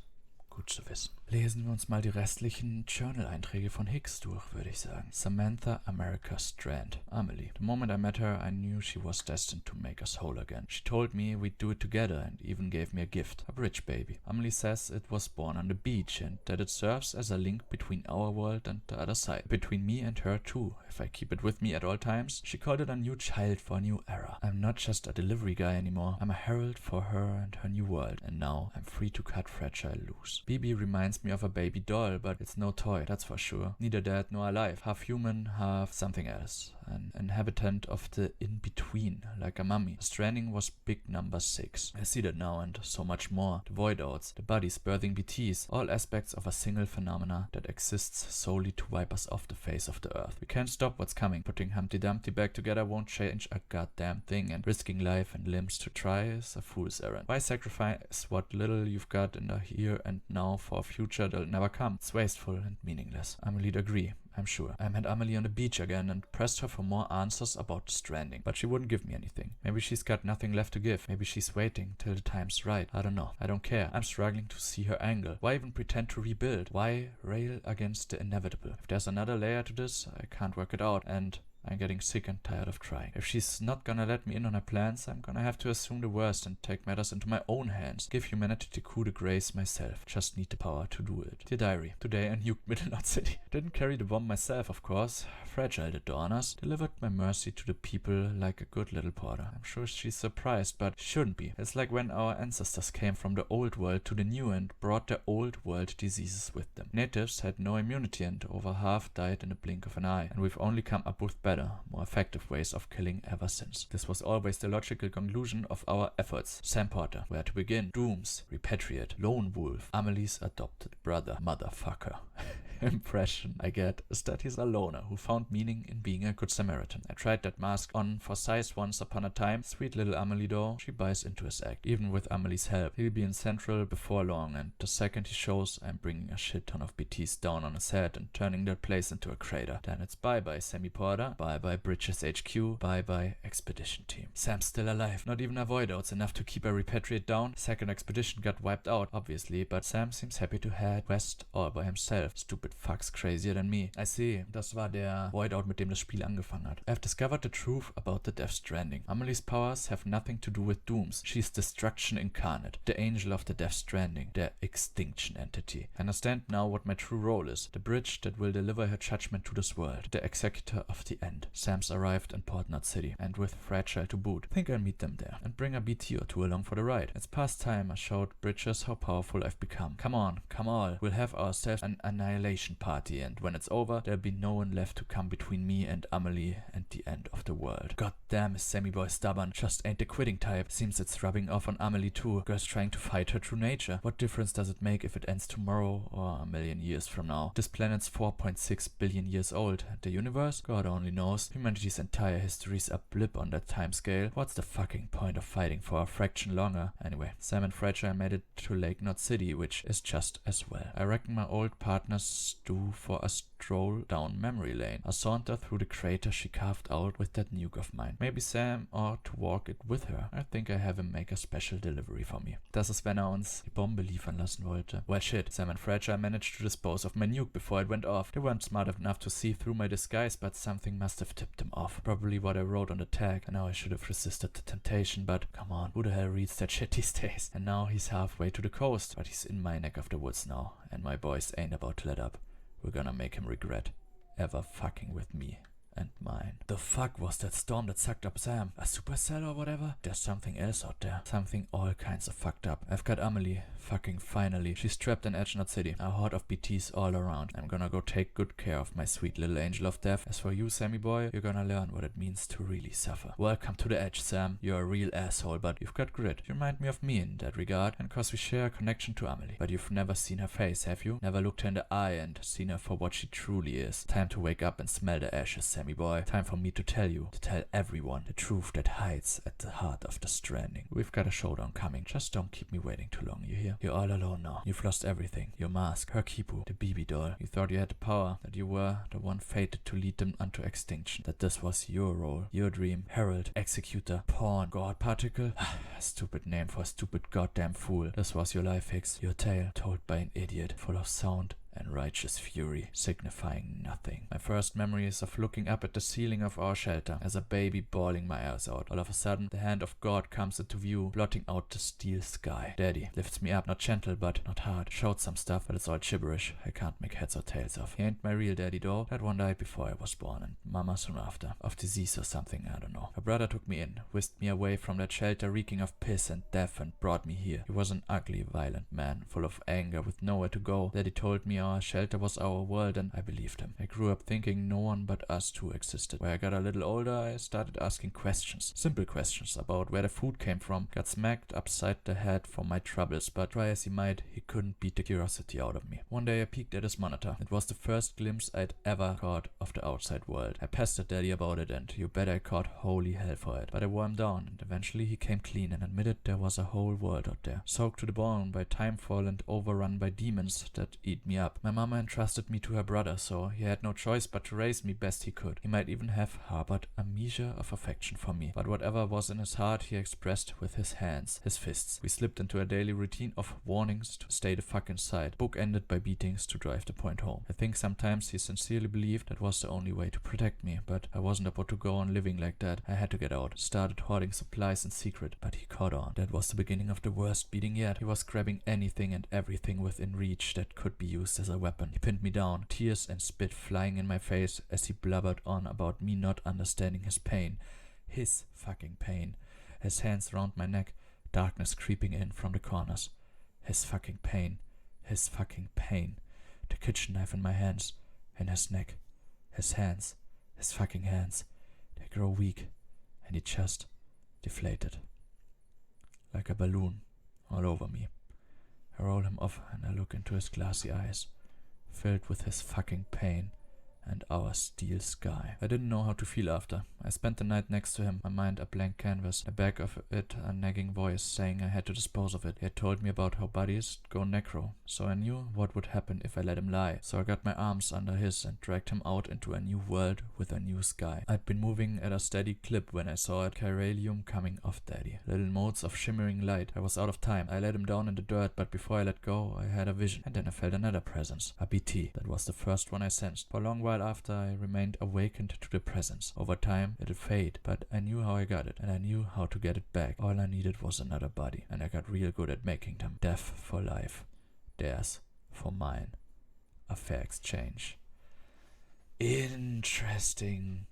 Gut zu wissen. Lesen wir uns mal die restlichen Journal-Einträge von Hicks durch, würde ich sagen. Samantha America Strand. Amelie. The moment I met her, I knew she was destined to make us whole again. She told me we'd do it together and even gave me a gift. A bridge baby. Amelie says it was born on the beach and that it serves as a link between our world and the other side. Between me and her too, if I keep it with me at all times. She called it a new child for a new era. I'm not just a delivery guy anymore. I'm a herald for her and her new world. And now I'm free to cut Fragile loose. BB reminds me of a baby doll, but it's no toy, that's for sure. Neither dead nor alive. Half human, half something else. An inhabitant of the in-between, like a mummy. Stranding was big number 6. I see that now and so much more. The void outs, the bodies birthing BTs, all aspects of a single phenomena that exists solely to wipe us off the face of the earth. We can't stop what's coming. Putting Humpty Dumpty back together won't change a goddamn thing, and risking life and limbs to try is a fool's errand. Why sacrifice what little you've got in the here and now for a future that'll never come? It's wasteful and meaningless. Amelie'd agree, I'm sure. I met Amelie on the beach again and pressed her for more answers about Stranding, but she wouldn't give me anything. Maybe she's got nothing left to give. Maybe she's waiting till the time's right. I don't know. I don't care. I'm struggling to see her angle. Why even pretend to rebuild? Why rail against the inevitable? If there's another layer to this, I can't work it out, and I'm getting sick and tired of trying. If she's not gonna let me in on her plans, I'm gonna have to assume the worst and take matters into my own hands. Give humanity the coup de grace myself. Just need the power to do it. Dear diary. Today I nuked Middle City. Didn't carry the bomb myself, of course. Fragile the Dawners. Delivered my mercy to the people like a good little porter. I'm sure she's surprised, but shouldn't be. It's like when our ancestors came from the old world to the new and brought their old world diseases with them. Natives had no immunity and over half died in a blink of an eye. And we've only come up with better, more effective ways of killing ever since. This was always the logical conclusion of our efforts. Sam Porter. Where to begin? Dooms. Repatriate. Lone Wolf. Amelie's adopted brother. Motherfucker. Impression I get is that he's a loner who found meaning in being a good Samaritan. I tried that mask on for size once upon a time. Sweet little Amelie though, she buys into his act. Even with Amelie's help, he'll be in Central before long, and the second he shows, I'm bringing a shit ton of BTs down on his head and turning that place into a crater. Then it's bye-bye Sammy Porter, bye-bye Bridges HQ, bye-bye Expedition Team. Sam's still alive. Not even a void out's enough to keep a repatriate down. Second expedition got wiped out, obviously, but Sam seems happy to head west all by himself. Stupid fucks crazier than me. I see. Das war der Void-Out, mit dem das Spiel angefangen hat. I've discovered the truth about the Death Stranding. Amelie's powers have nothing to do with dooms. She's destruction incarnate. The angel of the Death Stranding. The extinction entity. I understand now what my true role is. The bridge that will deliver her judgment to this world. The executor of the end. Sam's arrived in Port Knot City. And with Fragile to boot. Think I'll meet them there. And bring a BT or two along for the ride. It's past time I showed Bridges how powerful I've become. Come on, come all. We'll have ourselves an annihilation graduation party, and when it's over, there'll be no one left to come between me and Amelie and the end of the world. God damn, is Sammy boy stubborn. Just ain't the quitting type. Seems it's rubbing off on Amelie too. Girl's trying to fight her true nature. What difference does it make if it ends tomorrow or a million years from now? This planet's 4.6 billion years old. And the universe? God only knows. Humanity's entire history's a blip on that timescale. What's the fucking point of fighting for a fraction longer? Anyway, Sam and Fragile made it to Lake Knot City, which is just as well. I reckon my old partner's due for a stroll down memory lane. A saunter through the crater she carved out with that nuke of mine. Maybe Sam ought to walk it with her. I think I have him make a special delivery for me. Das ist, wenn uns die Bombe liefern lassen wollte. Well shit, Sam and Fragile managed to dispose of my nuke before it went off. They weren't smart enough to see through my disguise, but something must have tipped them off. Probably what I wrote on the tag. I know I should have resisted the temptation, but come on, who the hell reads that shit these days? And now he's halfway to the coast, but he's in my neck of the woods now, and my boys ain't about to let up. We're gonna make him regret ever fucking with me and mine. The fuck was that storm that sucked up Sam? A supercell or whatever? There's something else out there. Something all kinds of fucked up. I've got Amelie. Fucking finally. She's trapped in Edge Knot City. A horde of BTs all around. I'm gonna go take good care of my sweet little angel of death. As for you, Sammy boy, you're gonna learn what it means to really suffer. Welcome to the Edge, Sam. You're a real asshole, but you've got grit. You remind me of me in that regard, and cause we share a connection to Amelie. But you've never seen her face, have you? Never looked her in the eye and seen her for what she truly is. Time to wake up and smell the ashes, Sammy boy. Time for me to tell you, to tell everyone, the truth that hides at the heart of the Stranding. We've got a showdown coming. Just don't keep me waiting too long, you hear? You're all alone now. You've lost everything. Your mask, her kipu, the BB doll. You thought you had the power, that you were the one fated to lead them unto extinction. That this was your role, your dream. Herald, executor, pawn, god particle. A stupid name for a stupid goddamn fool. This was your life, Hicks. Your tale, told by an idiot, full of sound and righteous fury, signifying nothing. My first memory is of looking up at the ceiling of our shelter, as a baby bawling my eyes out. All of a sudden, the hand of God comes into view, blotting out the steel sky. Daddy lifts me up, not gentle but not hard. Showed some stuff, but it's all gibberish. I can't make heads or tails of. He ain't my real daddy though. That one died before I was born, and mama soon after. Of disease or something, I don't know. Her brother took me in, whisked me away from that shelter reeking of piss and death, and brought me here. He was an ugly, violent man, full of anger, with nowhere to go. Daddy told me our shelter was our world, and I believed him. I grew up thinking no one but us two existed. When I got a little older, I started asking questions. Simple questions about where the food came from. Got smacked upside the head for my troubles, but try as he might, he couldn't beat the curiosity out of me. One day I peeked at his monitor. It was the first glimpse I'd ever caught of the outside world. I pestered Daddy about it, and you bet I caught holy hell for it. But I wore him down, and eventually he came clean and admitted there was a whole world out there, soaked to the bone by timefall and overrun by demons that eat me up. My mama entrusted me to her brother, so he had no choice but to raise me best he could. He might even have harbored a measure of affection for me, but whatever was in his heart he expressed with his hands, his fists. We slipped into a daily routine of warnings to stay the fuck inside, book-ended by beatings to drive the point home. I think sometimes he sincerely believed that was the only way to protect me, but I wasn't about to go on living like that. I had to get out. Started hoarding supplies in secret, but he caught on. That was the beginning of the worst beating yet. He was grabbing anything and everything within reach that could be used as a weapon. He pinned me down, tears and spit flying in my face as he blubbered on about me not understanding his pain. His fucking pain. His hands round my neck, darkness creeping in from the corners. His fucking pain. His fucking pain. The kitchen knife in my hands, in his neck. His hands. His fucking hands. They grow weak, and he just deflated. Like a balloon all over me. I roll him off and I look into his glassy eyes, filled with his fucking pain and our steel sky. I didn't know how to feel after. I spent the night next to him, my mind a blank canvas, the back of it a nagging voice saying I had to dispose of it. He had told me about how bodies go necro, so I knew what would happen if I let him lie. So I got my arms under his and dragged him out into a new world with a new sky. I'd been moving at a steady clip when I saw it, chiralium coming off Daddy. Little motes of shimmering light. I was out of time. I let him down in the dirt, but before I let go, I had a vision. And then I felt another presence. A BT. That was the first one I sensed. For a long while after, I remained awakened to the presence. Over time, it'd fade, but I knew how I got it, and I knew how to get it back. All I needed was another body, and I got real good at making them. Death for life. Theirs for mine. A fair exchange. Interesting.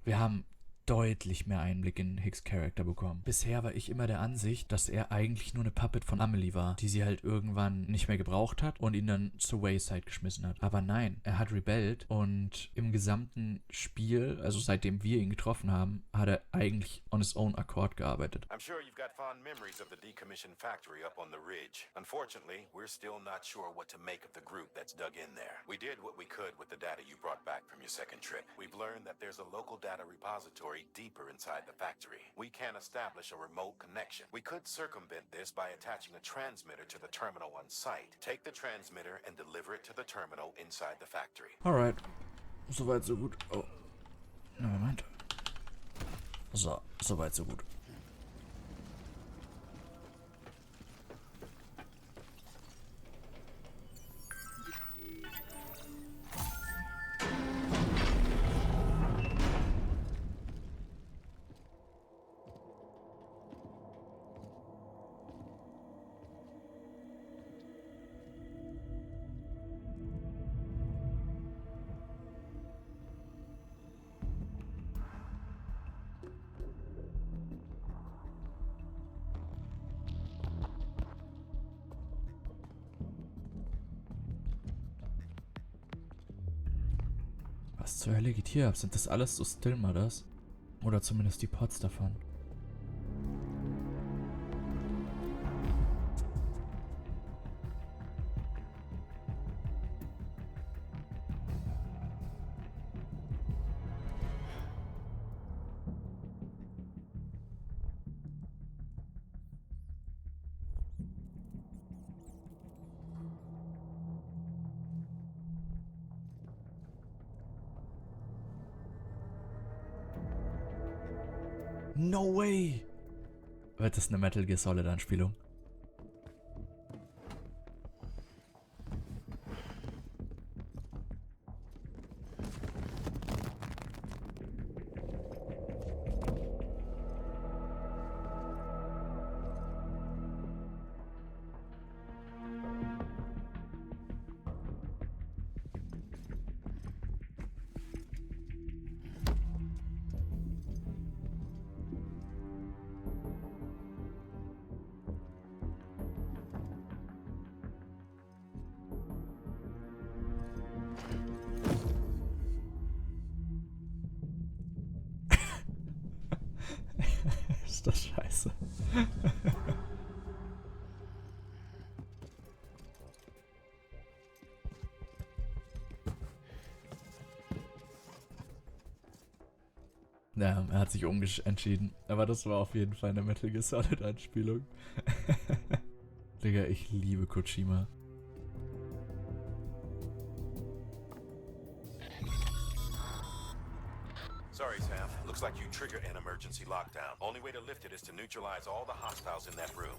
Wir haben deutlich mehr Einblick in Hicks Charakter bekommen. Bisher war ich immer der Ansicht, dass er eigentlich nur eine Puppet von Amelie war, die sie halt irgendwann nicht mehr gebraucht hat und ihn dann zur Wayside geschmissen hat. Aber nein, er hat rebellt und im gesamten Spiel, also seitdem wir ihn getroffen haben, hat er eigentlich on his own accord gearbeitet. I'm sure you've got fond memories of the decommissioned factory up on the ridge. Unfortunately, we're still not sure what to make of the group that's dug in there. We did what we could with the data you brought back from your second trip. We've learned that there's a local data repository deeper inside the factory. We can establish a remote connection. We could circumvent this by attaching a transmitter to the terminal on site. Take the transmitter and deliver it to the terminal inside the factory. Alright. Soweit, so gut. Oh. Na, Moment. So, soweit, so gut. Was zur Hölle geht hier ab? Sind das alles so Still Mothers? Oder zumindest die Pods davon? No way! Wird das eine Metal Gear Solid Anspielung? Ist das scheiße. Ja, er hat sich umentschieden. Aber das war auf jeden Fall eine Metal Gear Solid Anspielung. Digga, ich liebe Kojima. Sorry, Sam. Looks like you triggered an emergency lockdown. Only way to lift it is to neutralize all the hostiles in that room.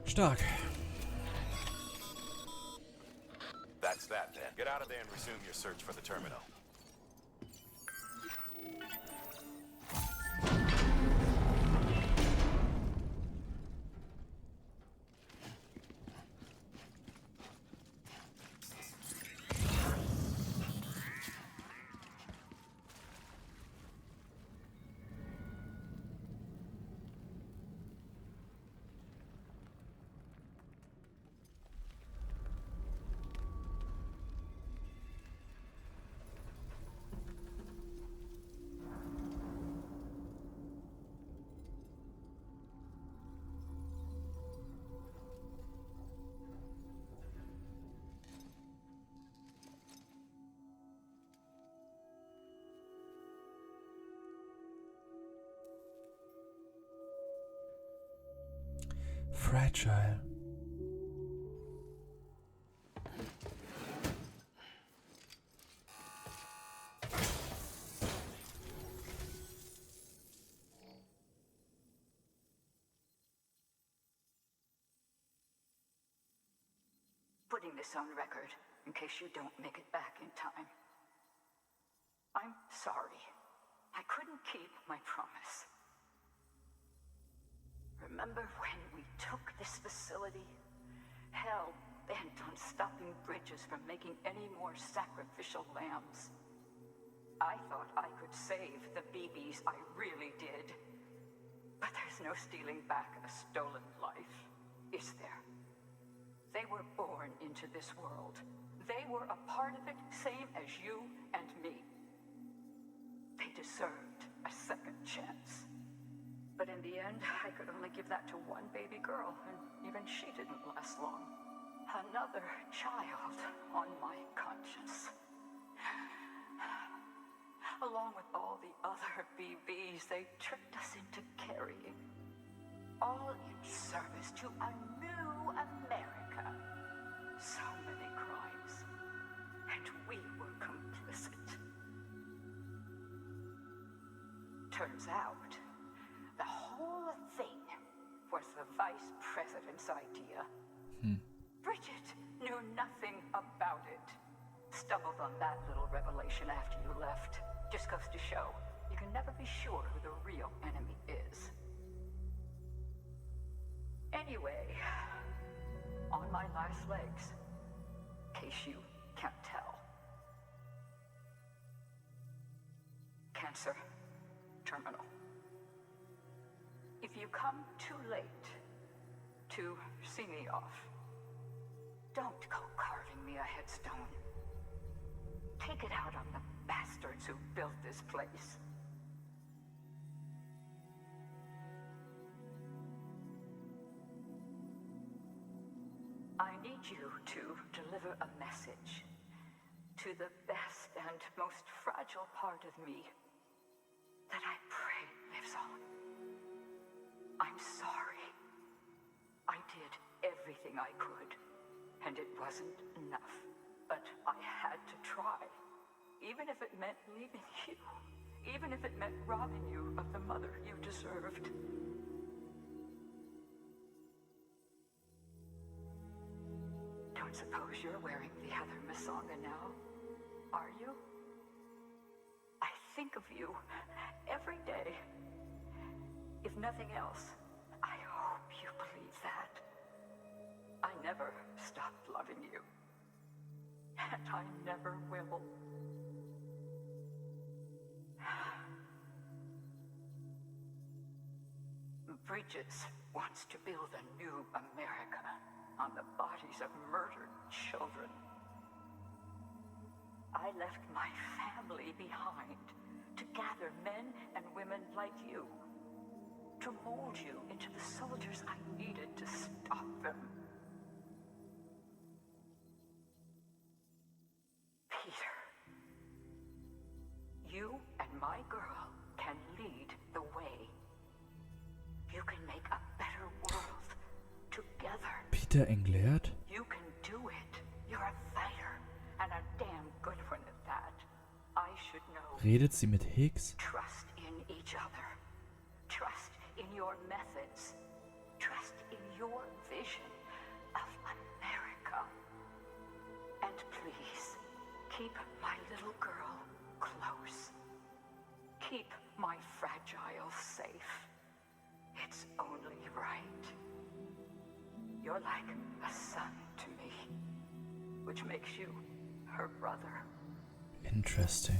Stark. That's that then. Get out of there and resume your search for the terminal. Fragile. Putting this on record in case you don't make it back in time. I'm sorry. I couldn't keep my promise. Remember when we took this facility? Hell bent on stopping Bridges from making any more sacrificial lambs. I thought I could save the BBs, I really did. But there's no stealing back a stolen life, is there? They were born into this world. They were a part of it, same as you and me. They deserved a second chance. But in the end, I could only give that to one baby girl, and even she didn't last long. Another child on my conscience. Along with all the other BBs they tricked us into carrying. All in service to a new America. So many crimes. And we were complicit. Turns out, the whole thing was the vice president's idea. Bridget knew nothing about it. Stumbled on that little revelation after you left. Just goes to show, you can never be sure who the real enemy is. Anyway, on my last legs, in case you can't tell. Cancer, terminal. If you come too late to see me off, don't go carving me a headstone. Take it out on the bastards who built this place. I need you to deliver a message to the best and most fragile part of me that I pray lives on. I'm sorry. I did everything I could, and it wasn't enough. But I had to try, even if it meant leaving you, even if it meant robbing you of the mother you deserved. Don't suppose you're wearing the other Masanga now, are you? I think of you every day. If nothing else, I hope you believe that. I never stopped loving you. And I never will. Bridges wants to build a new America on the bodies of murdered children. I left my family behind to gather men and women like you, to mold you into the soldiers I needed to stop them. Peter, you and my girl can lead the way. You can make a better world together. Peter Englert? You can do it. You're a fighter, and a damn good one at that. I should know. Redet sie mit Higgs? Trust in each other. Trust in your methods. Trust in your vision of America. And please, keep my little girl close. Keep my fragile safe. It's only right. You're like a son to me, which makes you her brother. Interesting.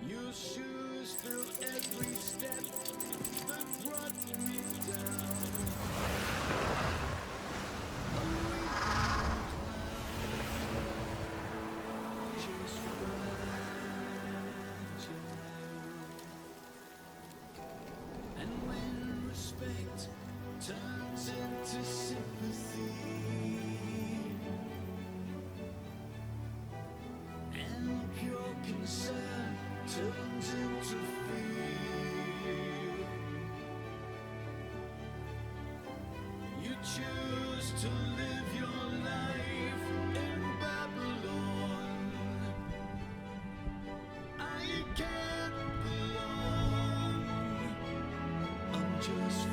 You should turns into fear. You choose to live your life in Babylon. I can't belong. I'm just